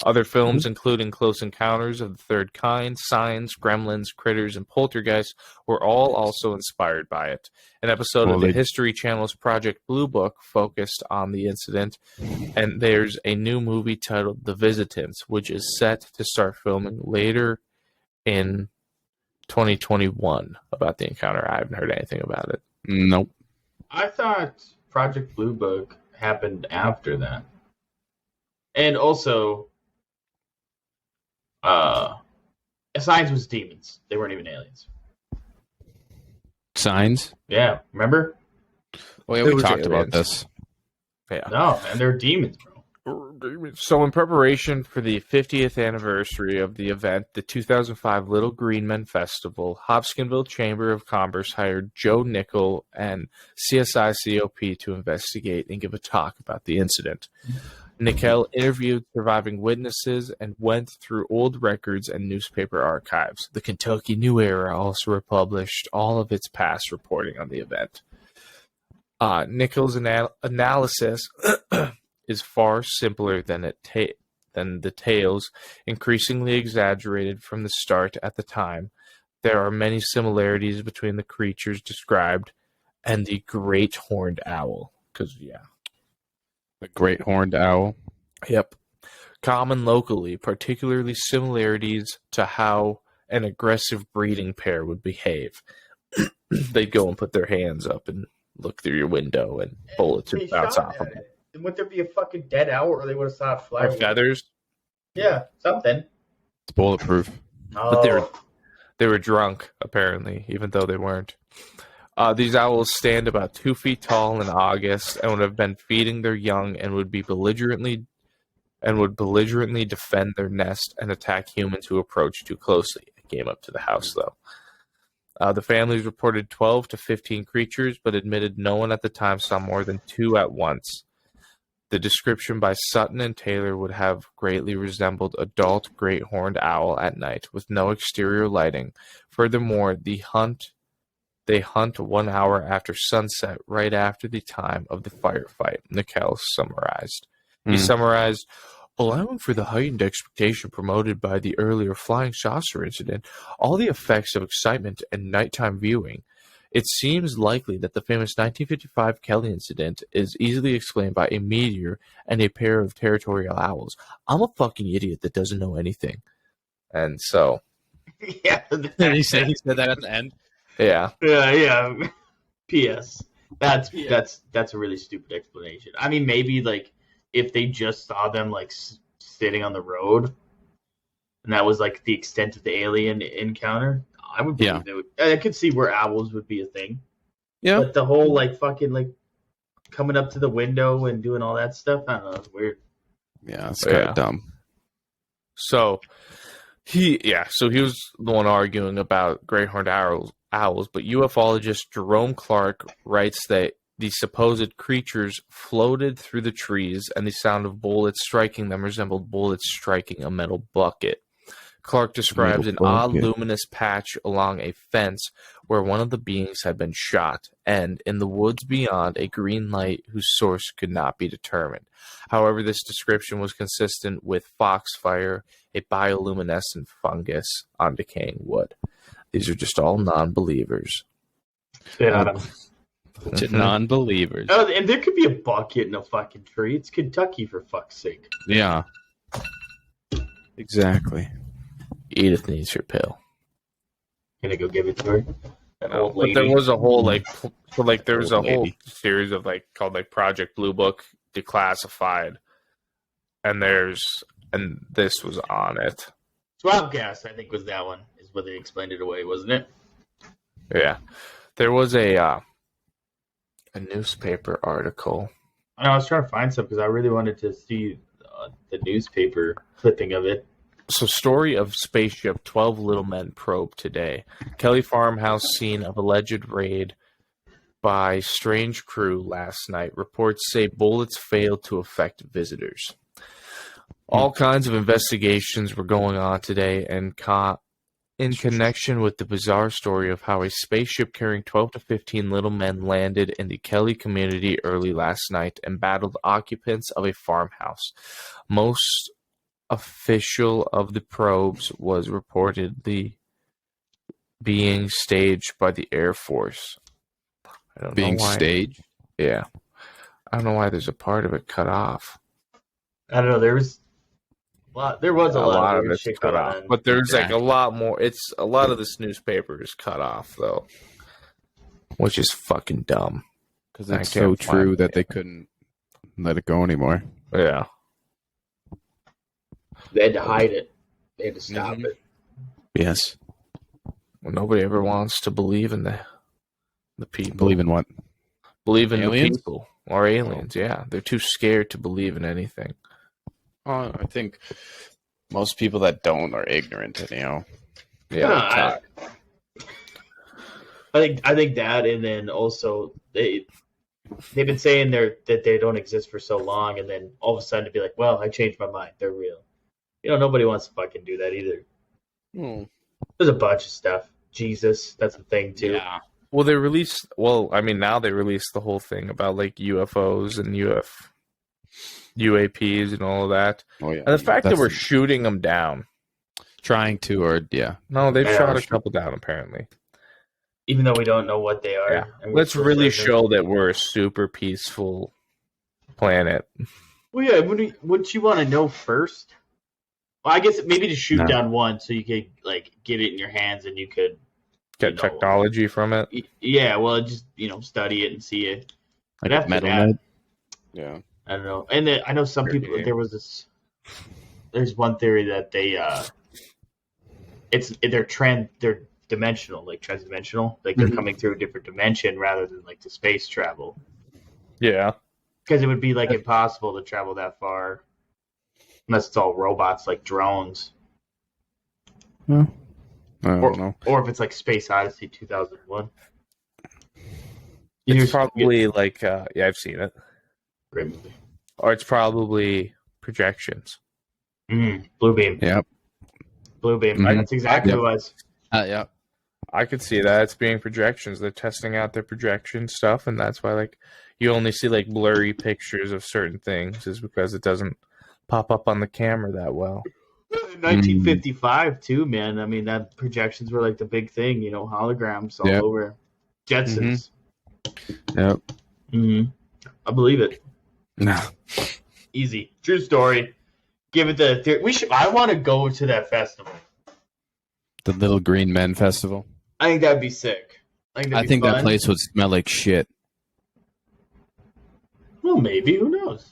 Other films, including Close Encounters of the Third Kind, Signs, Gremlins, Critters, and Poltergeist, were all also inspired by it. An episode of the History Channel's Project Blue Book focused on the incident, and there's a new movie titled The Visitants, which is set to start filming later in 2021 about the encounter. I haven't heard anything about it. Nope. I thought Project Blue Book happened after that. And also, Signs was demons. They weren't even aliens. Signs? Yeah, remember? Oh, yeah, It we was talked about aliens. this. Yeah. No, man, they're demons, bro. So, in preparation for the 50th anniversary of the event, the 2005 Little Green Men Festival, Hopkinsville Chamber of Commerce hired Joe Nickel and CSI COP to investigate and give a talk about the incident. Nickel interviewed surviving witnesses and went through old records and newspaper archives. The Kentucky New Era also republished all of its past reporting on the event. Nickel's analysis is far simpler than the tales, increasingly exaggerated from the start at the time. There are many similarities between the creatures described and the great horned owl. The great horned owl. Yep. Common locally, particularly similarities to how an aggressive breeding pair would behave. They'd go and put their hands up and look through your window and bullets would bounce off of them. Wouldn't there be a fucking dead owl, or they would have saw it fly? Or feathers. Yeah, something. It's bulletproof. But they were drunk, apparently, even though they weren't. These owls stand about 2 feet tall in August and would have been feeding their young and would belligerently defend their nest and attack humans who approach too closely. It came up to the house, though. The families reported 12 to 15 creatures, but admitted no one at the time saw more than 2 at once. The description by Sutton and Taylor would have greatly resembled adult great horned owl at night, with no exterior lighting. Furthermore, they hunt 1 hour after sunset, right after the time of the firefight, Nickel summarized. He summarized, allowing for the heightened expectation promoted by the earlier flying saucer incident, all the effects of excitement and nighttime viewing, it seems likely that the famous 1955 Kelly incident is easily explained by a meteor and a pair of territorial owls. I'm a fucking idiot that doesn't know anything. And so... Yeah. he said that at the end? Yeah. Yeah. P.S. That's a really stupid explanation. I mean, maybe, like, if they just saw them, like, sitting on the road, and that was, like, the extent of the alien encounter, I would believe they would. I could see where owls would be a thing. Yeah. But the whole, like, fucking, like, coming up to the window and doing all that stuff, I don't know, it's weird. Yeah, it's kind of dumb. So he was the one arguing about great horned owls, but ufologist Jerome Clark writes that the supposed creatures floated through the trees and the sound of bullets striking them resembled bullets striking a metal bucket. Clark describes an odd luminous patch along a fence where one of the beings had been shot, and in the woods beyond, a green light whose source could not be determined. However, this description was consistent with foxfire, a bioluminescent fungus on decaying wood. These are just all non-believers. Yeah. Non-believers. Oh, and there could be a bucket in a fucking tree. It's Kentucky, for fuck's sake. Yeah. Exactly. Edith needs her pill. Gonna go give it to her. That old lady. But there was a whole there was a whole series of called Project Blue Book Declassified, and this was on it. Swamp gas, I think, was that one. Is what they explained it away, wasn't it? Yeah, there was a newspaper article. I was trying to find some because I really wanted to see the newspaper clipping of it. So, story of spaceship 12 Little Men probe today. Kelly farmhouse scene of alleged raid by strange crew last night. Reports say bullets failed to affect visitors. All kinds of investigations were going on today and in connection with the bizarre story of how a spaceship carrying 12 to 15 little men landed in the Kelly community early last night and battled occupants of a farmhouse. Most official of the probes was reportedly being staged by the Air Force. I don't know why. Staged? Yeah. I don't know why there's a part of it cut off. I don't know. There was a lot of it shit cut going off. on. But there's a lot more. It's a lot of this newspaper is cut off though, which is fucking dumb. Because it's so true that they couldn't let it go anymore. Yeah. They had to hide it. They had to stop it. Yes. Well, nobody ever wants to believe in the people. Believe in what? Believe in aliens? The people or aliens. Yeah, they're too scared to believe in anything. I think most people that don't are ignorant, anyhow. Yeah, I think that, and then also they've been saying that they don't exist for so long, and then all of a sudden to be like, well, I changed my mind. They're real. Nobody wants to fucking do that either. There's a bunch of stuff. Jesus, that's the thing too. Yeah. Well, now they released the whole thing about like UFOs and UAPs and all of that. Oh yeah. And the fact that we're shooting them down. Trying to, or yeah. No, they've shot a couple down apparently. Even though we don't know what they are. Yeah. Let's really show that we're a super peaceful planet. Well, yeah, wouldn't you want to know first? Well, I guess maybe to shoot down one so you could like get it in your hands and you could get technology from it. Yeah, well, just study it and see it. Like a metal med. Yeah. I don't know. And then I know some people. There's one theory that they're dimensional, like transdimensional, like they're coming through a different dimension rather than like to space travel. Yeah, because it would be like impossible to travel that far unless it's all robots like drones. I don't know. Or if it's like Space Odyssey 2001. It's probably like I've seen it. Great movie. Or it's probably projections. Blue beam. Yep. Blue beam. That's exactly what it was. Yeah. I could see that. It's being projections. They're testing out their projection stuff, and that's why like you only see like blurry pictures of certain things, is because it doesn't pop up on the camera that well. In 1955 too, man. I mean, that projections were like the big thing, holograms all over. Jetsons. Yep. I believe it. No. Easy. True story. Give it the theory. I want to go to that festival. The Little Green Men Festival. I think that'd be sick. I think that place would smell like shit. Well, maybe. Who knows?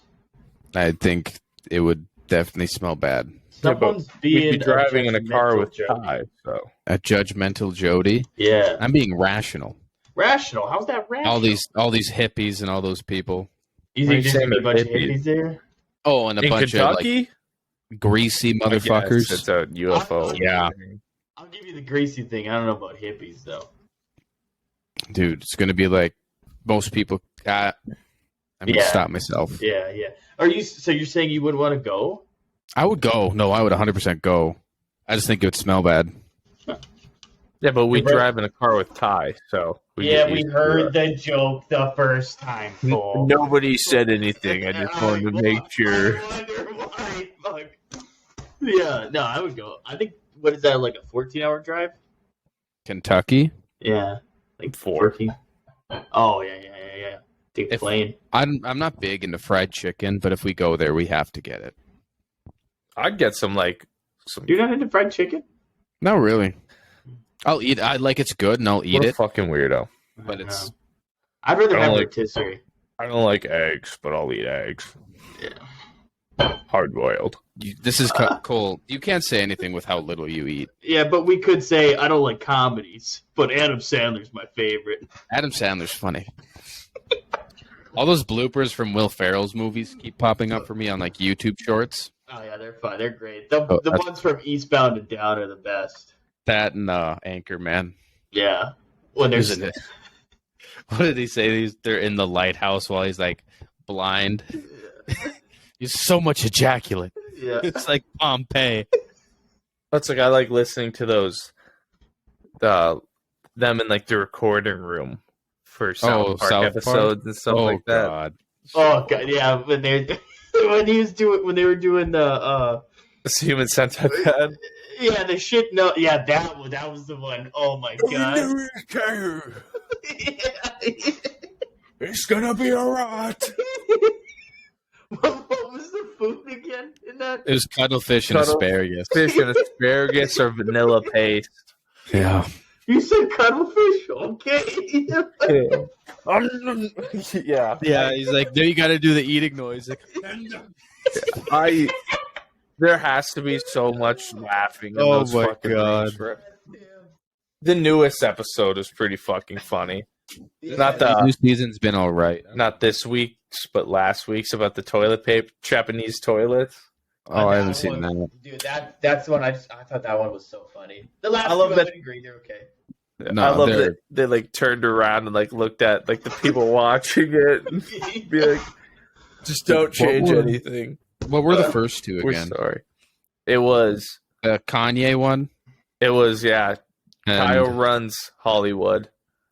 I think it would definitely smell bad. Someone's we'd be driving in a car with Ty, so a judgmental Jody. Yeah, I'm being rational. Rational? How's that rational? All these hippies and all those people. You think there's gonna be a bunch of hippies there? Oh, and a bunch Kentucky? of like greasy motherfuckers. It's a UFO. Yeah. I'll give you the greasy thing. I don't know about hippies though. Dude, it's gonna be like most people. I'm gonna stop myself. Yeah. So you're saying you wouldn't want to go? I would go. No, I would 100% go. I just think it would smell bad. Yeah, but we drive in a car with Ty, so we heard the joke the first time. Fool. Nobody said anything. I just wanted to make sure. I wonder why. Fuck. Yeah, no, I would go. I think what is that, like a 14-hour drive? Kentucky? Yeah, like 14. Oh yeah. Take the plane. I'm not big into fried chicken, but if we go there, we have to get it. I'd get some. You're not into fried chicken? No, really. I'll eat. It's good, and I'll eat it. Fucking weirdo. But it's. I'd rather have rotisserie. I don't like eggs, but I'll eat eggs. Yeah. Hard boiled. This is Cole. You can't say anything with how little you eat. Yeah, but we could say I don't like comedies, but Adam Sandler's my favorite. Adam Sandler's funny. All those bloopers from Will Ferrell's movies keep popping up for me on like YouTube Shorts. Oh yeah, they're fun. They're great. The ones from Eastbound and Down are the best. That and Anchorman. Yeah. When there's what did he say? They're in the lighthouse while he's like blind. He's so much ejaculate. Yeah. It's like Pompeii. That's like I like listening to those them in like the recording room for South Park episodes and stuff like that. God. Oh god, yeah. When they were doing the Human Centipede. Yeah, the shit. No, yeah, that was the one. Oh my god. It's gonna be a rot. What was the food again in that? It was cuttlefish and asparagus. Fish and asparagus or vanilla paste. Yeah. You said cuttlefish? Okay. Yeah. Yeah, he's like, there you gotta do the eating noise. Like, there has to be so much laughing in oh those my fucking god. things. The newest episode is pretty fucking funny. Not the new season's been all right. Not this week's, but last week's about the toilet paper, Japanese toilets. Oh, I haven't That seen one- that. Dude, that's the one I thought that one was so funny. The last I love two that- I would agree, they're okay. No, I love they're- that they like turned around and like looked at like the people watching it and be like, just don't change were- anything. What were the first two We're again? sorry. It was The Kanye one. yeah. And, Kyle runs Hollywood.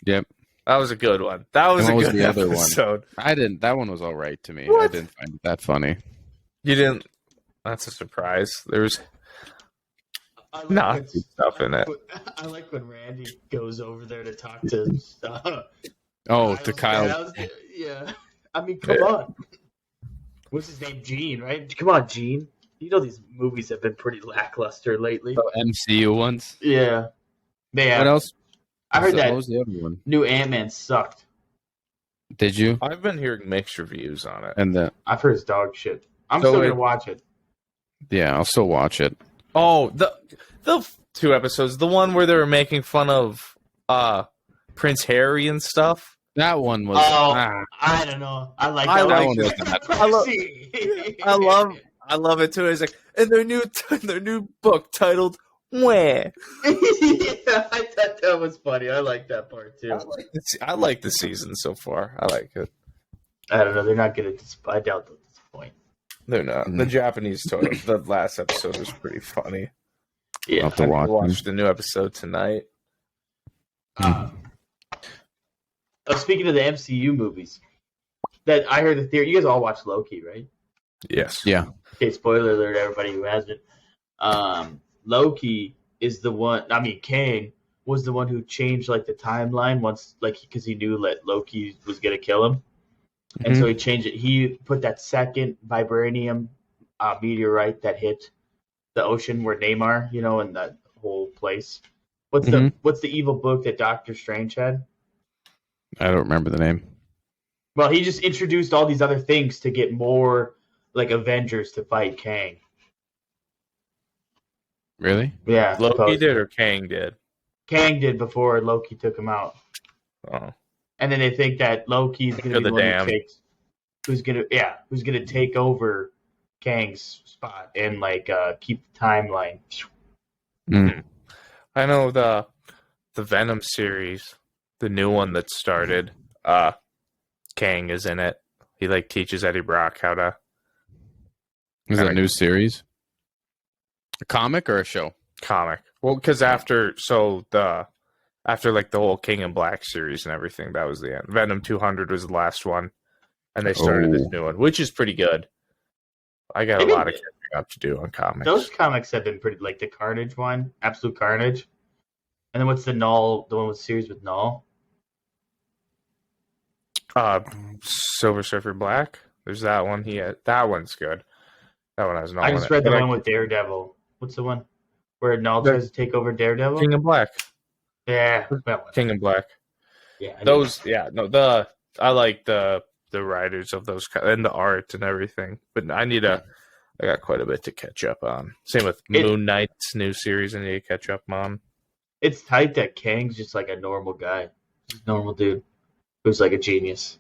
Yep. That was a good one. That was And a what was good the other one? episode. I didn't. That one was all right to me. I What? didn't find it that funny. You didn't. That's a surprise. There's I like not when- stuff in it. I like when Randy goes over there to talk to Oh, to Kyle. Kyle's- yeah. I mean, come on. What's his name? Gene, right? Come on, Gene. You know these movies have been pretty lackluster lately. The MCU ones. Yeah. Man, What else? I heard What that was the other one? new Ant-Man sucked. Did you? I've been hearing mixed reviews on it. And the I've heard it's dog shit. I'm So still it- gonna watch it. yeah, I'll still watch it. Oh, the two episodes, the one where they were making fun of Prince Harry and stuff. That one was. Oh, I don't know. I like I that like one. that one. I love- Pussy. I love it too. It's like in their new book titled "Where." Yeah, I thought that was funny. I like that part too. I like the season so far. I like it. I don't know. They're not gonna. I doubt they'll disappoint. They're not. The Japanese toy. The last episode was pretty funny. I'll Yeah. have to I need watch to watch the new episode tonight. Speaking of the MCU movies, that I heard the theory. You guys all watch Loki, right? Yes. Yeah. Okay, spoiler alert, everybody who hasn't. Loki is the one. I mean, Kang was the one who changed like the timeline once, like because he knew that Loki was gonna kill him, and so he changed it. He put that second vibranium meteorite that hit the ocean where Namor, and that whole place. What's the evil book that Doctor Strange had? I don't remember the name. Well, he just introduced all these other things to get more like Avengers to fight Kang. Really? Yeah, Loki supposedly. did or Kang did? Kang did before Loki took him out, Oh. and then they think that Loki's going to be the the one dam. who takes, who's gonna take over Kang's spot and like keep the timeline. I know the Venom series, the new one that started. Kang is in it. He like teaches Eddie Brock how to Is it a new series? A comic or a show? comic. Well, because after like the whole King in Black series and everything, that was the end. Venom 200 was the last one, and they started this new one, which is pretty good. I got a lot of catching up to do on comics. Those comics have been pretty, like the Carnage one, Absolute Carnage, and then what's the Null? The one with series with Null. Silver Surfer Black. There's that one. That one's good. That one has Null. I in just it. read the But one with Daredevil. What's the one where Null tries to take over Daredevil? King in Black. Yeah, that one. King in Black. Yeah, I Those, yeah, no, I like the writers of those and the art and everything. But I got quite a bit to catch up on. Same with Moon Knight's new series. I need to catch up on. It's tight that Kang's just like a normal guy, just a normal dude who's like a genius.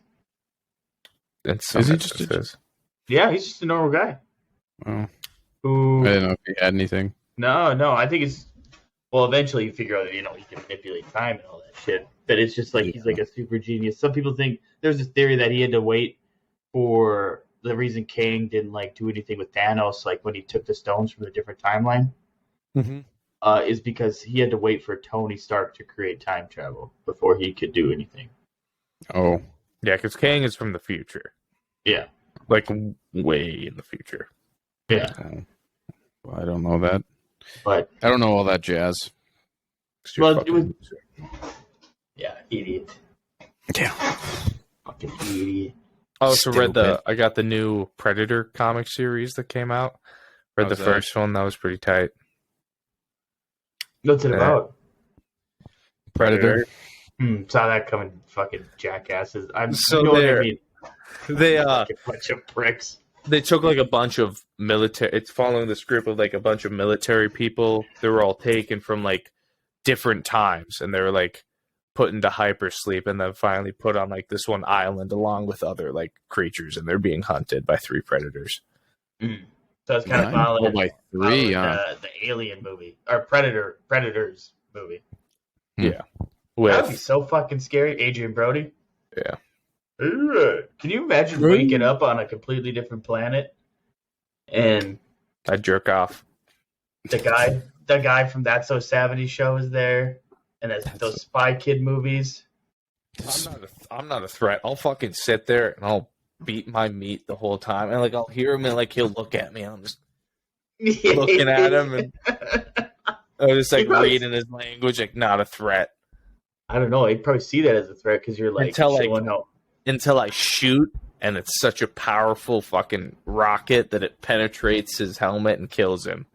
And some Is he just instances. Yeah, he's just a normal guy. Oh, Who? I didn't know if he had anything. No, I think it's. Well, eventually you figure out that he can manipulate time and all that shit. But it's just like he's like a super genius. Some people think there's this theory that he had to wait for the reason Kang didn't like do anything with Thanos, like when he took the stones from a different timeline, is because he had to wait for Tony Stark to create time travel before he could do anything. Oh, Yeah, because Kang is from the future. Yeah, Like way in the future. yeah. well, I don't know that. But I don't know all that jazz. well, it was. Yeah, idiot. Yeah. Fucking idiot. I also read Stupid. I got the new Predator comic series that came out. Read How's the that? first one. That was pretty tight. What's it about? Predator. Saw that coming, fucking jackasses. So you know what I they're- mean? They Fucking bunch of pricks. they took like a bunch of military. It's following this group of like a bunch of military people. They were all taken from like different times, and they were like put into hypersleep, and then finally put on like this one island along with other like creatures, and they're being hunted by 3 predators. Mm. So it's kind of 9? Oh, following, by 3, the Alien movie or Predators movie. Yeah. That'd be so fucking scary. Adrian Brody. Yeah. Can you imagine waking up on a completely different planet and I jerk off. the guy from That's So 70 show is there, and those Spy Kid movies. I'm not a threat. I'll fucking sit there and I'll beat my meat the whole time, and like I'll hear him and like he'll look at me, and I'm just looking at him, and I'm just like reading his language, like not a threat. I don't know. He'd probably see that as a threat because you're like until I shoot, and it's such a powerful fucking rocket that it penetrates his helmet and kills him,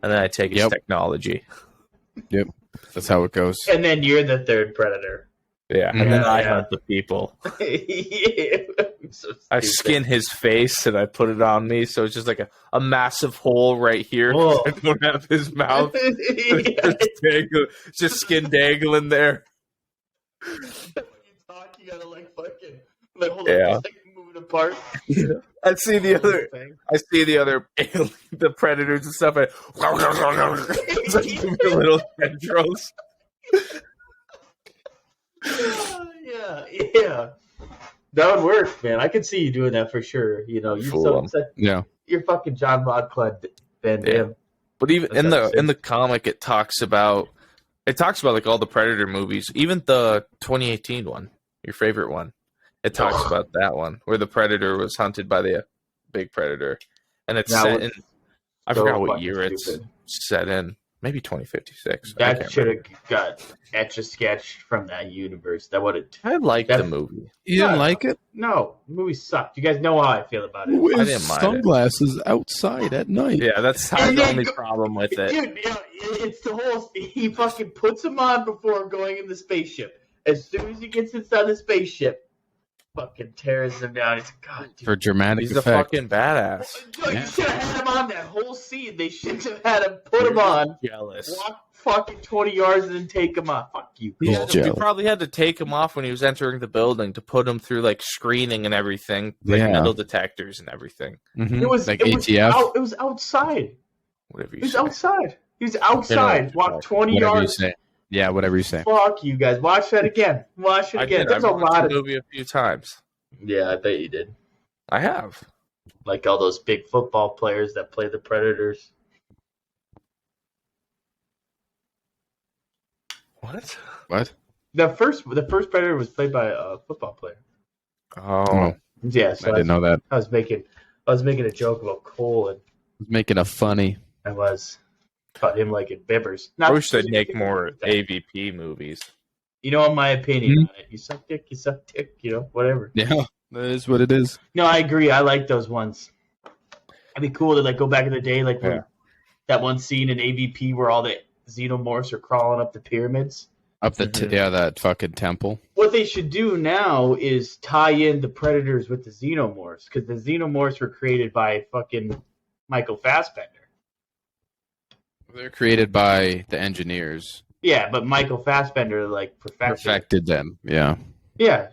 and then I take his technology. Yep, that's how it goes. And then you're the third predator. Yeah, and then I hunt the people. So I skin his face and I put it on me, so it's just like a massive hole right here. Oh. I don't have his mouth. Just skin dangling there. When you talk, you gotta like fucking hold on, like move it apart. Yeah. I see the other the predators and stuff. It's like little tendrils. Yeah. That would work, man. I could see you doing that for sure. You know, you're fucking John Claude Van Damme. But even in the comic, it talks about like all the Predator movies, even the 2018 one, your favorite one. It talks about that one where the Predator was hunted by the big predator, and it's set in. I forgot what year it's set in. Maybe 2056. That should have got etch-a-sketch from that universe. That would have. I liked the movie. You didn't like it? No, the movie sucked. You guys know how I feel about it. Who I wears didn't mind sunglasses outside at night? Yeah, that's the only problem with it. Dude, it's the whole. He fucking puts them on before going in the spaceship. As soon as he gets inside the spaceship, fucking tears them down. It's God, dude. For dramatic He's effect. a fucking badass. You should have had him on that whole scene. They should have had him put him on. Jealous. Walk fucking 20 yards and then take him off. Fuck you. You probably had to take him off when he was entering the building to put him through like screening and everything, like metal detectors and everything. Mm-hmm. It was like ATF. It was outside. Whatever you He was say. outside. He was outside. Walked 20 yards. Yeah, whatever you say. Fuck you guys. Watch that again. Watch it again. There's a lot of the movie a few times. Yeah, I bet you did. I have. Like all those big football players that play the Predators. What? The first Predator was played by a football player. Oh. Yeah, so I didn't know that. I was making a joke about Cole, and Making a funny. I was about him like in Bibbers. I wish they'd make more AVP movies. You know, in my opinion, on it. You suck dick, you know, whatever. Yeah, that is what it is. No, I agree. I like those ones. It'd be cool to like go back in the day, like when that one scene in AVP where all the xenomorphs are crawling up the pyramids. Up the that fucking temple. What they should do now is tie in the Predators with the xenomorphs, because the xenomorphs were created by fucking Michael Fassbender. They're created by the engineers. Yeah, but Michael Fassbender like Perfected them. Yeah. Yeah.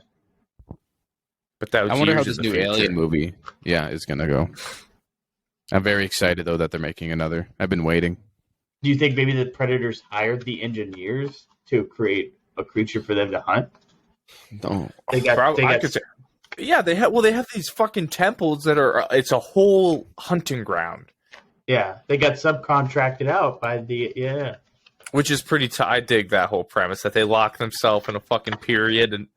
But that was I wonder how this new Alien movie, is gonna go. I'm very excited though that they're making another. I've been waiting. Do you think maybe the Predators hired the engineers to create a creature for them to hunt? No. They have these fucking temples that are. It's a whole hunting ground. Yeah, they got subcontracted out by the Which is pretty. I dig that whole premise that they lock themselves in a fucking pyramid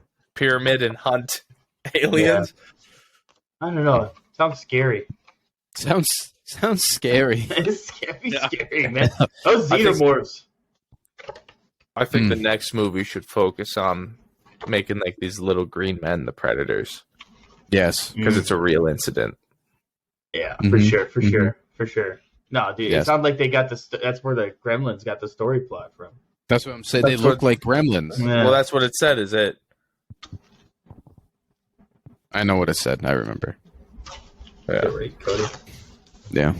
and hunt aliens. Yeah. I don't know. Sounds scary. Sounds scary. It's scary, man. Those xenomorphs. I think the next movie should focus on making like these little green men the Predators. Yes, because it's a real incident. Yeah, for sure. No, dude, it sounds like they got this. That's where the Gremlins got the story plot from. That's what I'm saying. They look like Gremlins. Yeah. Well, that's what it said. Is it? I know what it said. I remember. Yeah, right, Cody. Yeah.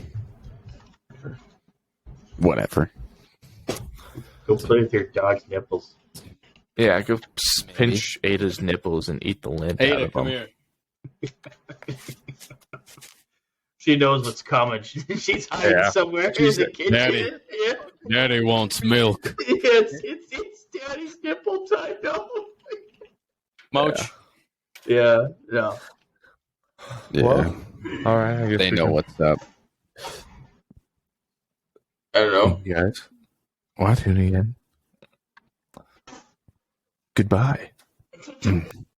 Whatever. Go play with your dog's nipples. Yeah, go pinch Ada's nipples and eat the lint out of them. Here. She knows what's coming. She's hiding somewhere in the kitchen. Daddy. Yeah. Daddy wants milk. Yes, it's Daddy's nipple time. No. Moach. Yeah, no. Yeah. Well, all right. I guess They we know can- what's up. I don't know. You guys. What? Tuning in. Goodbye.